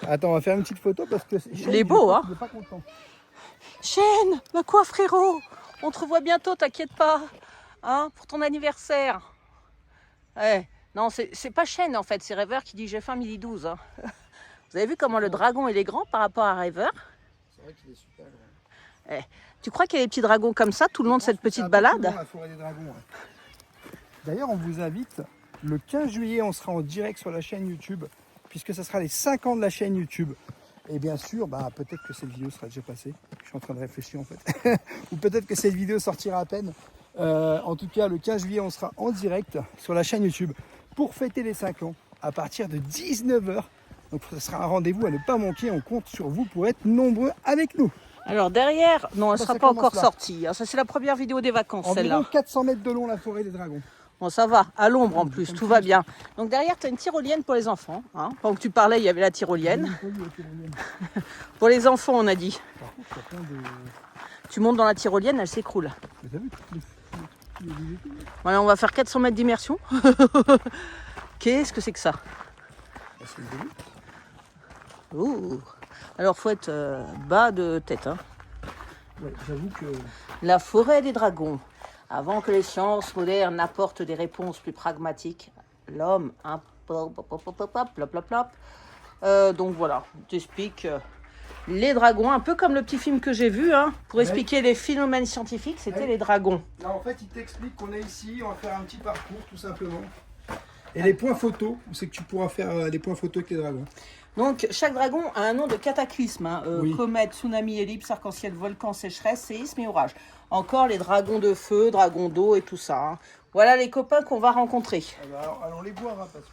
Attends, on va faire une petite photo parce que
il est beau, hein.
Il est pas content.
Chêne, bah quoi, frérot? On te revoit bientôt, t'inquiète pas. Hein, pour ton anniversaire. Ouais. Non, c'est pas Chêne en fait, c'est Rêveur qui dit j'ai faim 12h12. Hein. Vous avez vu comment le dragon il est grand par rapport à Rêveur?
C'est vrai qu'il est super grand.
Tu crois qu'il y a des petits dragons comme ça tout le long de cette petite balade?
La forêt des dragons. Ouais. D'ailleurs, on vous invite, le 15 juillet, on sera en direct sur la chaîne YouTube, puisque ça sera les 5 ans de la chaîne YouTube. Et bien sûr, bah, peut-être que cette vidéo sera déjà passée. Je suis en train de réfléchir en fait. Ou peut-être que cette vidéo sortira à peine. En tout cas, le 15 juillet, on sera en direct sur la chaîne YouTube pour fêter les 5 ans à partir de 19h. Donc ce sera un rendez-vous à ne pas manquer. On compte sur vous pour être nombreux avec nous.
Alors derrière, non, elle ne sera pas encore
là.
sortie. Ça, c'est la première vidéo des vacances, celle-là.
Environ 400 mètres de long, la forêt des dragons.
Bon, ça va, à l'ombre en plus, tout va bien. Donc derrière, tu as une tyrolienne pour les enfants. Hein. Pendant que tu parlais, il y avait la tyrolienne. Pour les enfants, on a dit.
Par contre, il y a plein de...
Tu montes dans la tyrolienne, elle s'écroule.
Mais t'as vu
Voilà, on va faire 400 mètres d'immersion. Qu'est-ce que c'est que ça? Ouh. Alors, faut être bas de tête. Hein.
Ouais, j'avoue que...
La forêt des dragons. Avant que les sciences modernes apportent des réponses plus pragmatiques, l'homme, un plop. Donc voilà, t'expliques les dragons, un peu comme le petit film que j'ai vu, hein, pour expliquer les phénomènes scientifiques, c'était les dragons.
Là, en fait, il t'explique qu'on est ici, on va faire un petit parcours, tout simplement. Et les points photos, c'est que tu pourras faire des points photos avec les dragons.
Donc, chaque dragon a un nom de cataclysme. Hein,
oui.
Comète, tsunami, ellipse, arc-en-ciel, volcan, sécheresse, séisme et orage. Encore les dragons de feu, dragons d'eau et tout ça. Hein. Voilà les copains qu'on va rencontrer.
Alors, allons les voir. Hein, parce que...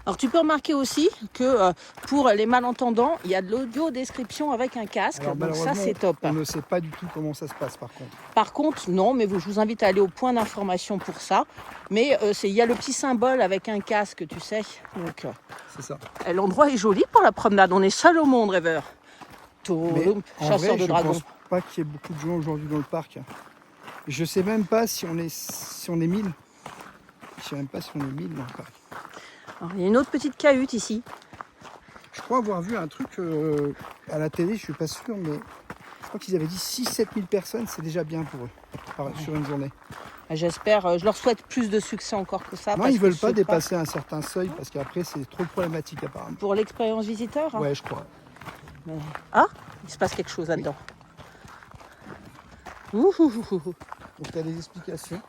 Alors, tu peux remarquer aussi que pour les malentendants, il y a de l'audio-description avec un casque.
Alors,
donc ça, c'est top.
On ne sait pas du tout comment ça se passe, par contre.
Par contre, non, mais je vous invite à aller au point d'information pour ça. Mais il y a le petit symbole avec un casque, tu sais. Donc,
c'est ça.
L'endroit est joli pour la promenade. On est seul au monde, rêveur.
Mais en
Chasseur
vrai,
de
je
dragons.
pense pas qu'il y ait beaucoup de gens aujourd'hui dans le parc. Je sais même pas si on est 1000. Je sais même pas si on est 1000 dans le parc.
Alors, il y a une autre petite cahute ici.
Je crois avoir vu un truc à la télé, je suis pas sûr, mais je crois qu'ils avaient dit 6-7 000 personnes, c'est déjà bien pour eux, sur une journée.
J'espère, je leur souhaite plus de succès encore que ça.
Non,
parce
ils veulent
que
pas
ce
dépasser un certain seuil, parce qu'après c'est trop problématique apparemment.
Pour l'expérience visiteur.
Ouais, je crois.
Mais... Ah, il se passe quelque chose là-dedans. Ouh, ouh, ouh, ouh.
Donc tu as des explications.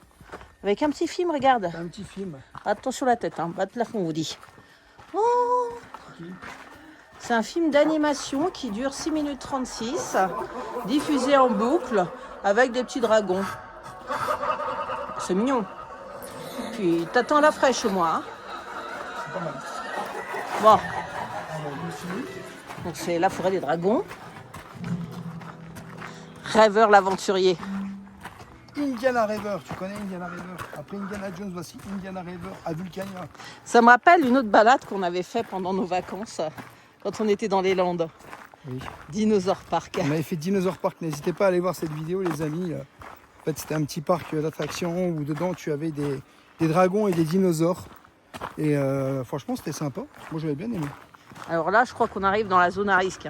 Avec un petit film, regarde.
T'as un petit film.
Attention la tête, hein. Bas de plafond, on vous dit. Oh, c'est un film d'animation qui dure 6 minutes 36, diffusé en boucle avec des petits dragons. C'est mignon. Puis t'attends la fraîche au moins. Hein.
C'est pas mal.
Bon. Donc c'est la forêt des dragons. Rêveur l'aventurier.
Indiana River, tu connais Indiana River. Après Indiana Jones, voici Indiana River à Vulcania.
Ça me rappelle une autre balade qu'on avait fait pendant nos vacances quand on était dans les Landes.
Oui.
Dinosaur Park.
On avait fait Dinosaur Park, n'hésitez pas à aller voir cette vidéo les amis. En fait c'était un petit parc d'attractions où dedans tu avais des dragons et des dinosaures. Et franchement c'était sympa, moi j'avais bien aimé.
Alors là je crois qu'on arrive dans la zone à risque.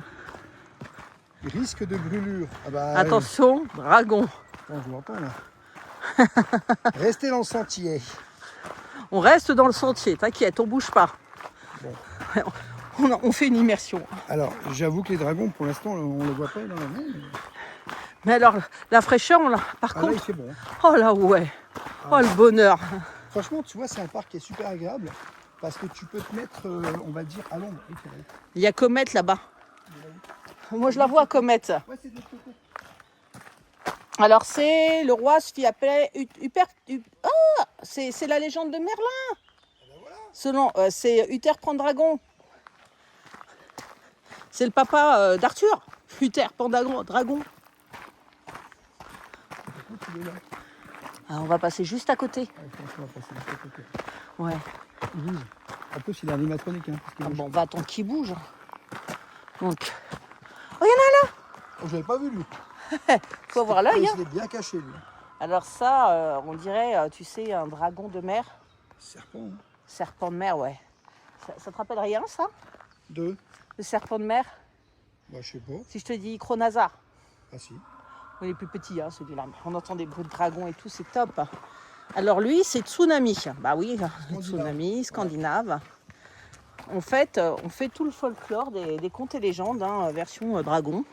Risque de brûlure. Ah bah,
Attention, dragon.
Attends, je m'entends là. Restez dans le sentier.
On reste dans le sentier, t'inquiète, on bouge pas.
Bon.
On fait une immersion.
Alors j'avoue que les dragons pour l'instant on les voit pas énormément.
Mais alors la fraîcheur, par
Ah là il
contre,
fait bon.
oh là ouais, oh le bonheur.
Franchement tu vois c'est un parc qui est super agréable. Parce que tu peux te mettre, on va dire, à l'ombre.
Il y a Comète là-bas. Moi je la vois Comète.
Ouais, c'est de l'autre côté.
Alors c'est le roi se fit appeler Ah, c'est la légende de Merlin. Selon c'est Uther Pendragon. C'est le papa d'Arthur. Uther Pendragon. Ah, on va passer juste à côté.
Ouais, je pense qu'on va passer de l'autre côté.
Ouais.
Il bouge. En plus il est animatronique. Hein, parce qu'il
Ah
bouge.
bon, on va attendre qu'il bouge. Donc. Oh, il y en a là.
Oh, je l'avais pas vu lui.
Faut avoir l'œil. Hein.
Il est bien caché lui.
Alors ça, on dirait, tu sais, un dragon de mer.
Serpent. Hein.
Serpent de mer, ouais. Ça te rappelle rien, ça?
Deux.
Le serpent de mer?
Bah je sais pas.
Si je te dis Chronazar.
Ah si.
Il est plus petit, hein, celui-là. On entend des bruits de dragons et tout, c'est top. Alors lui, c'est Tsunami. Bah oui, Tsunami, scandinave. En fait, on fait tout le folklore des contes et légendes, hein, version dragon.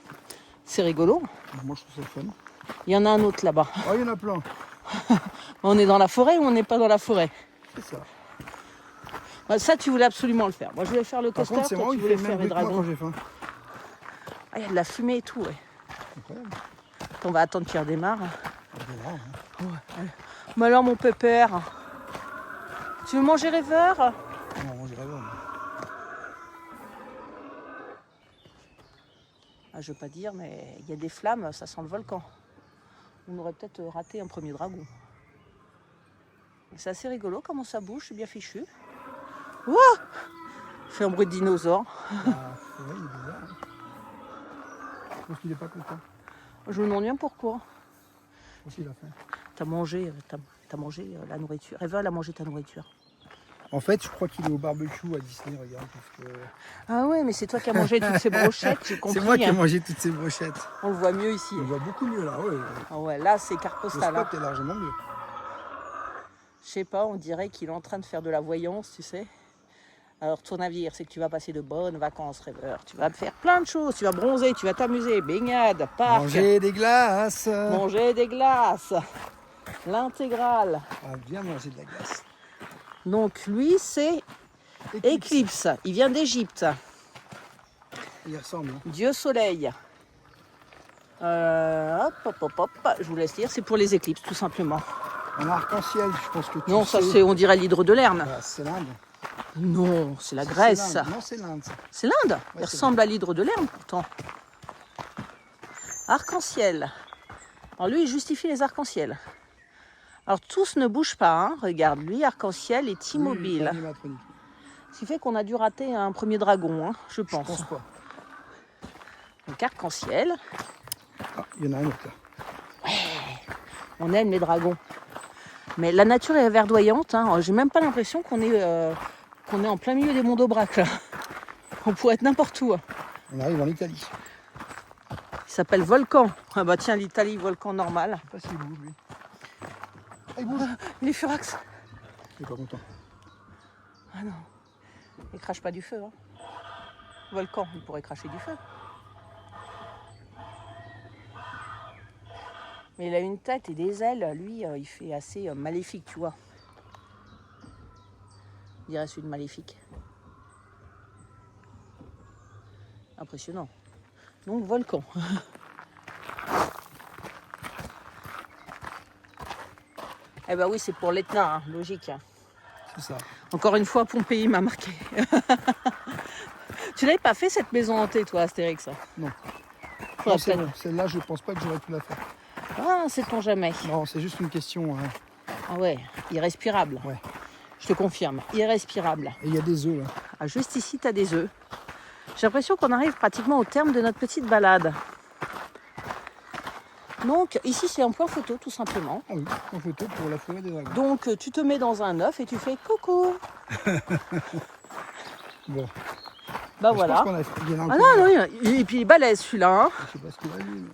C'est rigolo.
Moi je trouve ça fun.
Il y en a un autre là-bas.
Oh il y en a plein.
On est dans la forêt ou on n'est pas dans la forêt?
C'est ça.
Bah, ça, tu voulais absolument le faire. Moi, je voulais faire le
Par
coaster,
contre c'est
toi,
moi
tu
il
voulais
fait le
faire
même
les
bruit que moi
dragons.
quand j'ai faim.
Ah, il y a de la fumée et tout, ouais.
Incroyable.
On va attendre qu'il redémarre.
On verra, hein.
Ouais. Mais alors, mon pépère, tu veux manger rêveur?
Non, on dirait bon.
Ah, je veux pas dire, mais il y a des flammes, ça sent le volcan. On aurait peut-être raté un premier dragon. C'est assez rigolo comment ça bouge, c'est bien fichu. Ouah, fait un bruit de dinosaure.
Ah, ouais, il est bizarre. Hein. Je pense qu'il est pas content.
Je me demande bien pourquoi.
Qu'est-ce qu'il a fait?
T'as mangé la nourriture. Rêveur, elle a mangé ta nourriture.
En fait, je crois qu'il est au barbecue à Disney, regarde. Parce que...
Ah ouais, mais c'est toi qui as mangé toutes ces brochettes, j'ai compris.
C'est moi qui ai
hein.
mangé toutes ces brochettes.
On le voit mieux ici.
On voit beaucoup mieux là, ouais.
Ah ouais, là c'est carte
Le
postale.
spot
Hein.
est largement mieux.
Je sais pas, on dirait qu'il est en train de faire de la voyance, tu sais. Alors ton avis, c'est que tu vas passer de bonnes vacances, rêveur. Tu vas faire plein de choses, tu vas bronzer, tu vas t'amuser, baignade, parc,
Manger des glaces.
manger des glaces, l'intégrale.
Ah, bien manger de la glace.
Donc lui c'est Éclipse, il vient d'Égypte,
Il ressemble. Hein.
Dieu soleil. Hop, hop, hop, hop, je vous laisse lire, c'est pour les éclipses tout simplement.
Un arc-en-ciel, je pense que tu
Non, ça c'est, on dirait l'hydre de Lerne.
Voilà, c'est l'Inde.
Non, c'est la
C'est
Grèce.
l'Inde. Non, c'est l'Inde. ça.
C'est l'Inde.
Ouais,
Il
c'est
ressemble à l'hydre de Lerne pourtant. Arc-en-ciel. Alors lui, il justifie les arcs-en-ciel. Alors tous ne bougent pas. Hein. Regarde, lui, arc-en-ciel est
Oui,
immobile.
animatronique.
Ce qui fait qu'on a dû rater un premier dragon, hein, je
Je
pense.
pense pas.
Donc arc-en-ciel.
Ah, il y en a un autre là.
On aime les dragons. Mais la nature est verdoyante. Hein. J'ai même pas l'impression qu'on est en plein milieu des monts d'Aubrac là. On pourrait être n'importe où. Hein.
On arrive en Italie.
Il s'appelle Volcan. Ah bah tiens, l'Italie, volcan normal.
Je sais pas s'il bouge lui. Ah, il bouge.
Il est furax.
Il est pas content.
Ah non. Il crache pas du feu. Hein. Volcan, il pourrait cracher du feu. Mais il a une tête et des ailes. Lui, il fait assez maléfique, tu vois. Je dirais celui de maléfique. Impressionnant. Donc, volcan. Eh ben oui, c'est pour l'Etna, hein, logique. Hein.
C'est ça.
Encore une fois, Pompéi m'a marqué. Tu l'avais pas fait cette maison hantée, toi, Astérix?
Non.
Faudra
Non, c'est
peut-être-
bon. Celle-là, je pense pas que j'aurais pu la faire.
Ah, sait-on jamais.
Non, c'est juste une question. Hein.
Ah ouais, irrespirable.
Ouais.
Je te confirme, irrespirable.
Et il y a des œufs là.
Ah, juste ici, tu as des œufs. J'ai l'impression qu'on arrive pratiquement au terme de notre petite balade. Donc, ici, c'est un point photo, tout simplement.
Ah oui, en photo pour la forêt des dragons.
Donc, tu te mets dans un œuf et tu fais coucou.
Bon.
Bah
Je
voilà.
pense qu'on il y en a
Ah
encore.
non, non, et puis il est balèze celui-là. Hein.
Je sais pas ce qu'il a vu. Mais...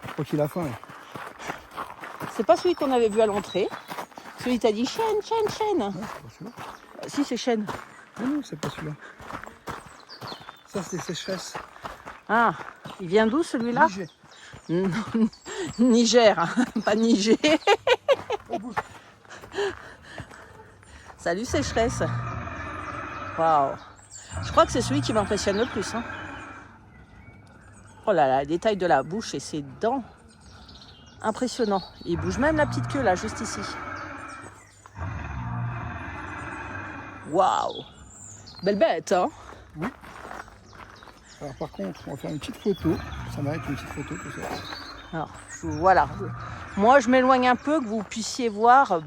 Je crois qu'il a faim. Là.
C'est pas celui qu'on avait vu à l'entrée. Celui t'a dit chêne, chêne, chêne.
Non, c'est pas celui-là.
Si, c'est chêne.
Non, non, c'est pas celui-là. Ça, c'est sécheresse.
Ah, il vient d'où celui-là?
Niger.
Niger, hein, pas Niger.
Oh, bouge.
Salut sécheresse. Waouh. Je crois que c'est celui qui m'impressionne le plus. Hein. Oh là là, le détail de la bouche et ses dents. Impressionnant. Il bouge même la petite queue là, juste ici. Waouh. Belle bête, hein?
Alors par contre, on va faire une petite photo. Ça m'arrête une petite photo tout ça.
Alors, voilà. Moi, je m'éloigne un peu, que vous puissiez voir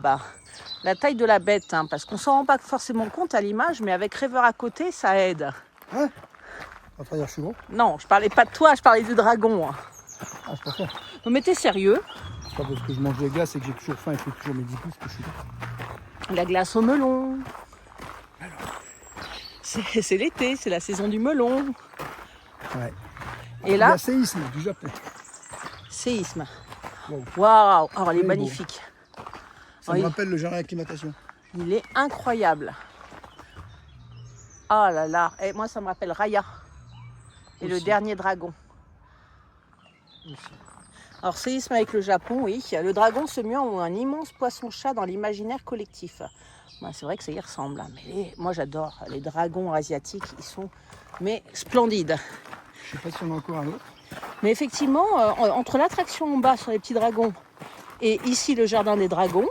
la taille de la bête. Hein, parce qu'on ne s'en rend pas forcément compte à l'image, mais avec Rêveur à côté, ça aide.
Hein? À travers, je suis gros.
Non, je parlais pas de toi, je parlais du dragon. Hein.
Ah, je préfère.
Non, mais t'es sérieux?
C'est pas parce que je mange des glaces et que j'ai toujours faim et que je fais toujours mes 10 pouces que je suis là.
La glace au melon. C'est l'été, c'est la saison du melon.
Ouais.
Et là,
La séisme du Japon.
séisme.
Wow.
Waouh, oh, elle est
Il est beau.
magnifique.
Ça
Oui.
me rappelle le jardin d'acclimatation.
Il est incroyable. Oh là là, et moi ça me rappelle Raya. Et le
Aussi.
dernier dragon. Alors séisme avec le Japon, oui. Le dragon se mue en un immense poisson-chat dans l'imaginaire collectif. C'est vrai que ça y ressemble. Hein. Mais moi j'adore les dragons asiatiques, ils sont splendides.
Je sais pas si on a encore un autre.
Mais effectivement, entre l'attraction en bas sur les petits dragons et ici le jardin des dragons,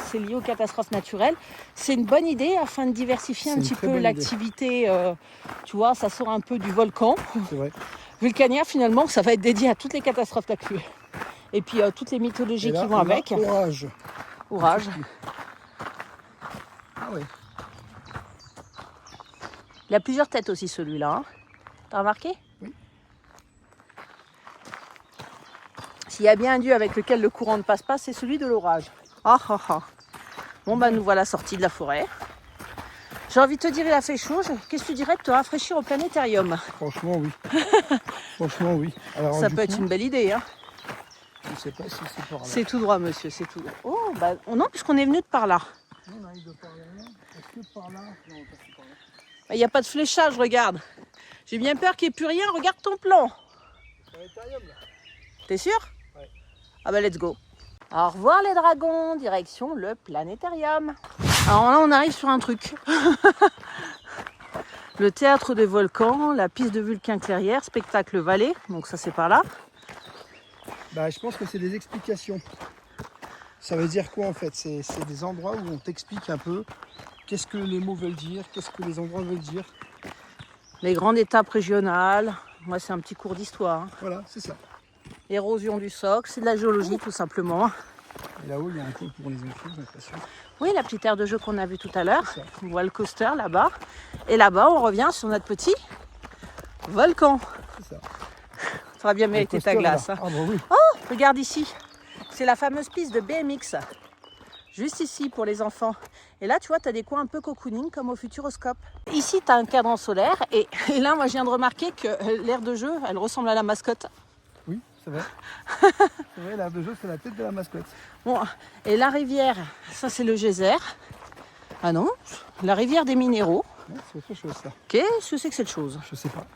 c'est lié aux catastrophes naturelles. C'est une bonne idée afin de diversifier un
C'est une
petit
très
peu
bonne
l'activité. Tu vois, ça sort un peu du volcan.
C'est vrai.
Vulcania, finalement, ça va être dédié à toutes les catastrophes naturelles. Et puis toutes les mythologies
Et là,
qui vont
on a
avec.
Orage.
Orage.
Ah ouais.
Il a plusieurs têtes aussi celui-là. Hein. T'as remarqué?
Oui.
S'il y a bien un dieu avec lequel le courant ne passe pas, c'est celui de l'orage. Ah ah ah. Bon nous voilà sortis de la forêt. J'ai envie de te dire, il a fait chaud. Qu'est-ce que tu dirais de te rafraîchir au planétarium?
Franchement, oui. Franchement, oui. Alors,
Ça
du
peut
coup,
être une belle idée. Hein.
Je sais pas si c'est par là.
C'est tout droit, monsieur, c'est tout droit. Oh, non, puisqu'on est venu de par là.
Non, on arrive de par là. Est-ce que par là? Non, on passe par là.
Il n'y a pas de fléchage, regarde. J'ai bien peur qu'il n'y ait plus rien. Regarde ton plan.
Planétarium, là.
T'es sûr?
Ouais.
Ah bah let's go. Au revoir les dragons, direction le planétarium. Alors là on arrive sur un truc. Le théâtre des volcans, la piste de Vulcain-Clairière, spectacle vallée, donc ça c'est par là.
Bah, je pense que c'est des explications. Ça veut dire quoi en fait? C'est des endroits où on t'explique un peu qu'est-ce que les mots veulent dire, qu'est-ce que les endroits veulent dire.
Les grandes étapes régionales, moi c'est un petit cours d'histoire. Hein.
Voilà, c'est ça.
Érosion du socle, c'est de la géologie tout simplement.
Et là-haut, il y a un cours pour les enfants, j'ai l'impression.
Oui, la petite aire de jeu qu'on a vue tout à l'heure.
C'est ça.
On voit le coaster là-bas. Et là-bas, on revient sur notre petit volcan.
C'est ça.
Ça aurait bien mérité ta glace.
Là.
Hein.
Ah bah oui.
Regarde ici. C'est la fameuse piste de BMX. Juste ici pour les enfants. Et là, tu vois, tu as des coins un peu cocooning comme au Futuroscope. Ici, tu as un cadran solaire. Et là, moi, je viens de remarquer que l'aire de jeu, elle ressemble à la mascotte.
Oui, c'est vrai. C'est vrai, l'aire de jeu, c'est la tête de la mascotte.
Bon, et la rivière, ça, c'est le geyser. Ah non, la rivière des minéraux.
Ouais, c'est autre chose, ça.
Qu'est-ce que c'est que cette chose?
Je sais pas.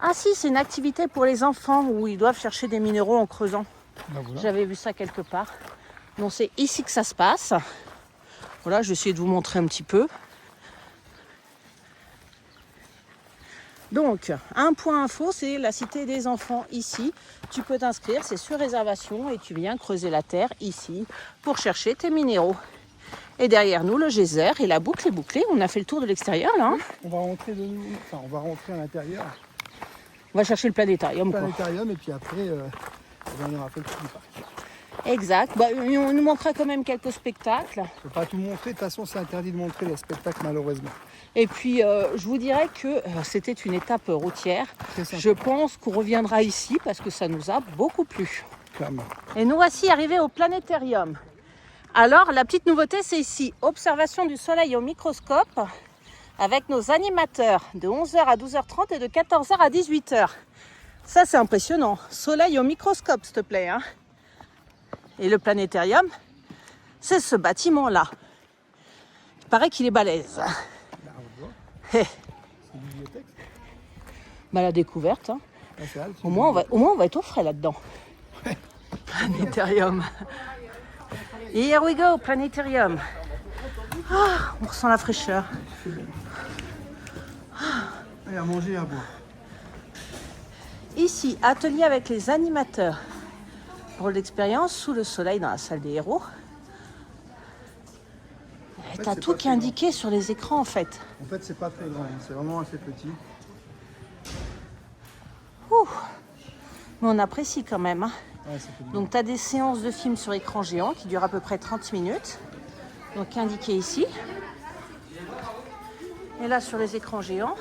Ah si, c'est une activité pour les enfants où ils doivent chercher des minéraux en creusant.
Bah, voilà.
J'avais vu ça quelque part. Donc c'est ici que ça se passe. Voilà, je vais essayer de vous montrer un petit peu. Donc, un point info, c'est la cité des enfants ici. Tu peux t'inscrire, c'est sur réservation et tu viens creuser la terre ici pour chercher tes minéraux. Et derrière nous, le geyser et la boucle est bouclée. On a fait le tour de l'extérieur là. Hein.
On va rentrer de nouveau. Enfin, on va rentrer à l'intérieur.
On va chercher le planétarium. Quoi.
Planétarium, et puis après, on aura fait le tour du parc.
Exact. Bah, on nous manquera quand même quelques spectacles.
Je ne peux pas tout montrer. De toute façon, c'est interdit de montrer les spectacles, malheureusement.
Et puis, je vous dirais que c'était une étape routière.
Très sympa.
Je pense qu'on reviendra ici parce que ça nous a beaucoup plu.
Clairement.
Et nous voici arrivés au planétarium. Alors, la petite nouveauté, c'est ici. Observation du soleil au microscope avec nos animateurs de 11h à 12h30 et de 14h à 18h. Ça, c'est impressionnant. Soleil au microscope, s'il te plaît. Hein. Et le planétarium, c'est ce bâtiment-là. Il paraît qu'il est balèze.
Là, on voit.
Hey.
C'est une bibliothèque.
Bah, la découverte. Hein.
Ah, c'est elle, c'est
Au
une
moins, on va être au frais là-dedans. Planétarium. Here we go, planétarium. Ah, on ressent la fraîcheur.
Et à manger et à boire.
Ici, atelier avec les animateurs. Pour l'expérience, sous le soleil dans la salle des héros.
fait,
T'as
c'est
tout
pas
qui est
très
indiqué sur les écrans en fait.
En fait, c'est pas très grand. C'est vraiment assez petit.
Ouh. Mais on apprécie quand même. Hein.
Ouais, ça fait du
Donc tu as des séances de films sur écran géant qui durent à peu près 30 minutes. Donc indiqué ici. Et là sur les écrans géants.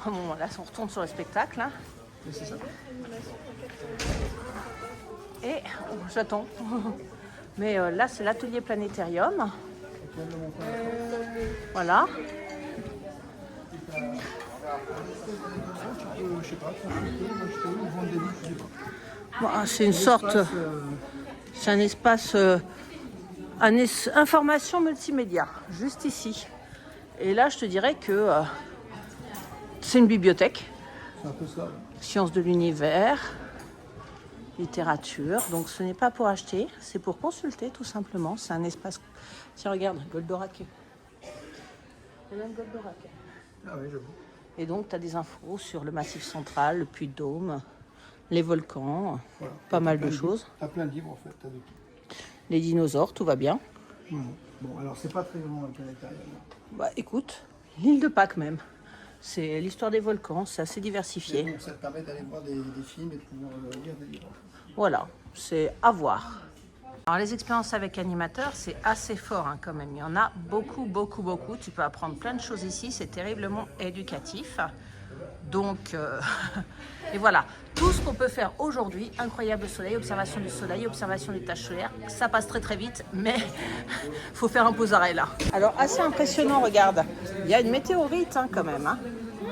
Bon, là on retourne sur le spectacle. Hein.
bien. C'est ça.
Et oh, j'attends. Mais là c'est l'atelier planétarium. Voilà.
Je sais pas, consulter, acheter ou vendre des livres, je sais pas.
Bon, c'est une sorte. C'est un espace. Information multimédia, juste ici. Et là, je te dirais que c'est une bibliothèque.
C'est un peu ça.
Sciences de l'univers, littérature. Donc, ce n'est pas pour acheter, c'est pour consulter, tout simplement. C'est un espace. Tiens, regarde, Goldorak. C'est même Goldorak.
Ah oui, j'avoue.
Et donc, tu as des infos sur le Massif central, le Puy-de-Dôme, les volcans,
Voilà.
pas mal
T'as
de
plein
choses.
T'as plein de livres en fait, t'as de tout.
Les dinosaures, tout va bien.
Bon, alors c'est pas très grand le planétarium.
Bah écoute, l'île de Pâques même. C'est l'histoire des volcans, c'est assez diversifié.
Bon, ça te permet d'aller voir des films et de pouvoir lire des livres.
Voilà, c'est à voir. Alors les expériences avec animateurs, c'est assez fort hein, quand même. Il y en a beaucoup, beaucoup, beaucoup. Tu peux apprendre plein de choses ici, c'est terriblement éducatif. Donc, et voilà, tout ce qu'on peut faire aujourd'hui, incroyable soleil, observation du soleil, observation des taches solaires, ça passe très très vite, mais il faut faire un pause arrêt là. Alors assez impressionnant, regarde, il y a une météorite hein, quand même, hein.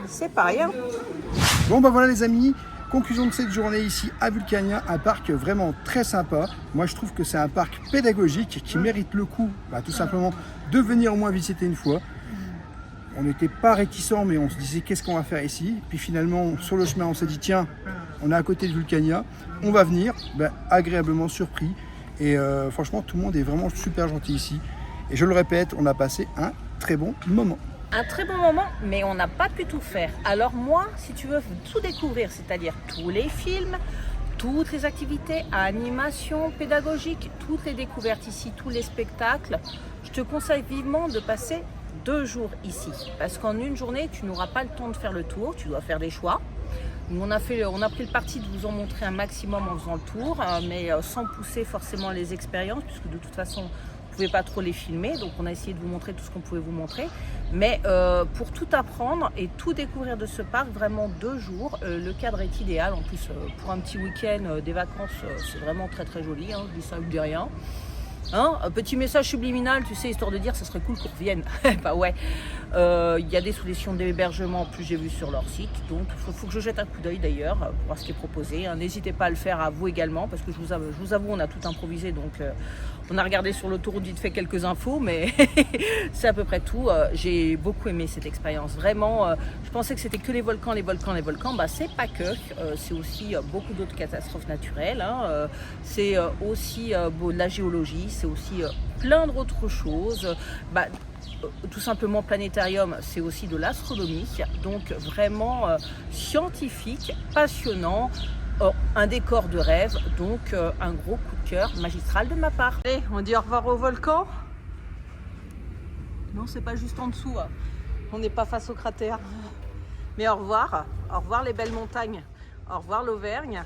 C'est pas rien.
Bon bah voilà les amis, conclusion de cette journée ici à Vulcania, un parc vraiment très sympa. Moi je trouve que c'est un parc pédagogique qui mérite le coup, tout simplement, de venir au moins visiter une fois. On n'était pas réticents, mais on se disait qu'est-ce qu'on va faire ici. Puis finalement, sur le chemin, on s'est dit tiens, on est à côté de Vulcania, on va venir, agréablement surpris. Et franchement, tout le monde est vraiment super gentil ici. Et je le répète, on a passé un très bon moment.
Un très bon moment, mais on n'a pas pu tout faire. Alors moi, si tu veux tout découvrir, c'est-à-dire tous les films, toutes les activités, animation, pédagogique, toutes les découvertes ici, tous les spectacles, je te conseille vivement de passer 2 jours ici. Parce qu'en une journée, tu n'auras pas le temps de faire le tour, tu dois faire des choix. On a pris le parti de vous en montrer un maximum en faisant le tour, mais sans pousser forcément les expériences, puisque de toute façon, vous ne pouvez pas trop les filmer. Donc on a essayé de vous montrer tout ce qu'on pouvait vous montrer. Mais pour tout apprendre et tout découvrir de ce parc, vraiment 2 jours, le cadre est idéal. En plus, pour un petit week-end, des vacances, c'est vraiment très très joli, hein, je dis ça, je dis rien. Hein, un petit message subliminal, tu sais, histoire de dire ça serait cool qu'on revienne. Bah ouais, il y a des solutions d'hébergement, plus j'ai vu sur leur site, donc il faut que je jette un coup d'œil d'ailleurs pour voir ce qui est proposé. Hein. N'hésitez pas à le faire à vous également, parce que je vous avoue, on a tout improvisé, donc on a regardé sur l'autoroute vite fait quelques infos, mais c'est à peu près tout. J'ai beaucoup aimé cette expérience, vraiment. Je pensais que c'était que les volcans, bah c'est pas que, c'est aussi beaucoup d'autres catastrophes naturelles, hein. C'est aussi de la géologie, c'est aussi plein d'autres choses. Bah, tout simplement planétarium, c'est aussi de l'astronomie, donc vraiment scientifique, passionnant, un décor de rêve, donc un gros coup de cœur magistral de ma part. Allez, on dit au revoir au volcan. Non, c'est pas juste en dessous, hein. On n'est pas face au cratère. Mais au revoir les belles montagnes, au revoir l'Auvergne.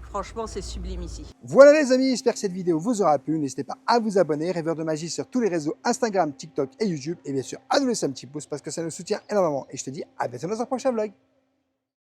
Franchement, c'est sublime ici.
Voilà les amis, j'espère que cette vidéo vous aura plu. N'hésitez pas à vous abonner, Rêveur de Magie sur tous les réseaux Instagram, TikTok et YouTube. Et bien sûr, à nous laisser un petit pouce parce que ça nous soutient énormément. Et je te dis à bientôt dans un prochain vlog.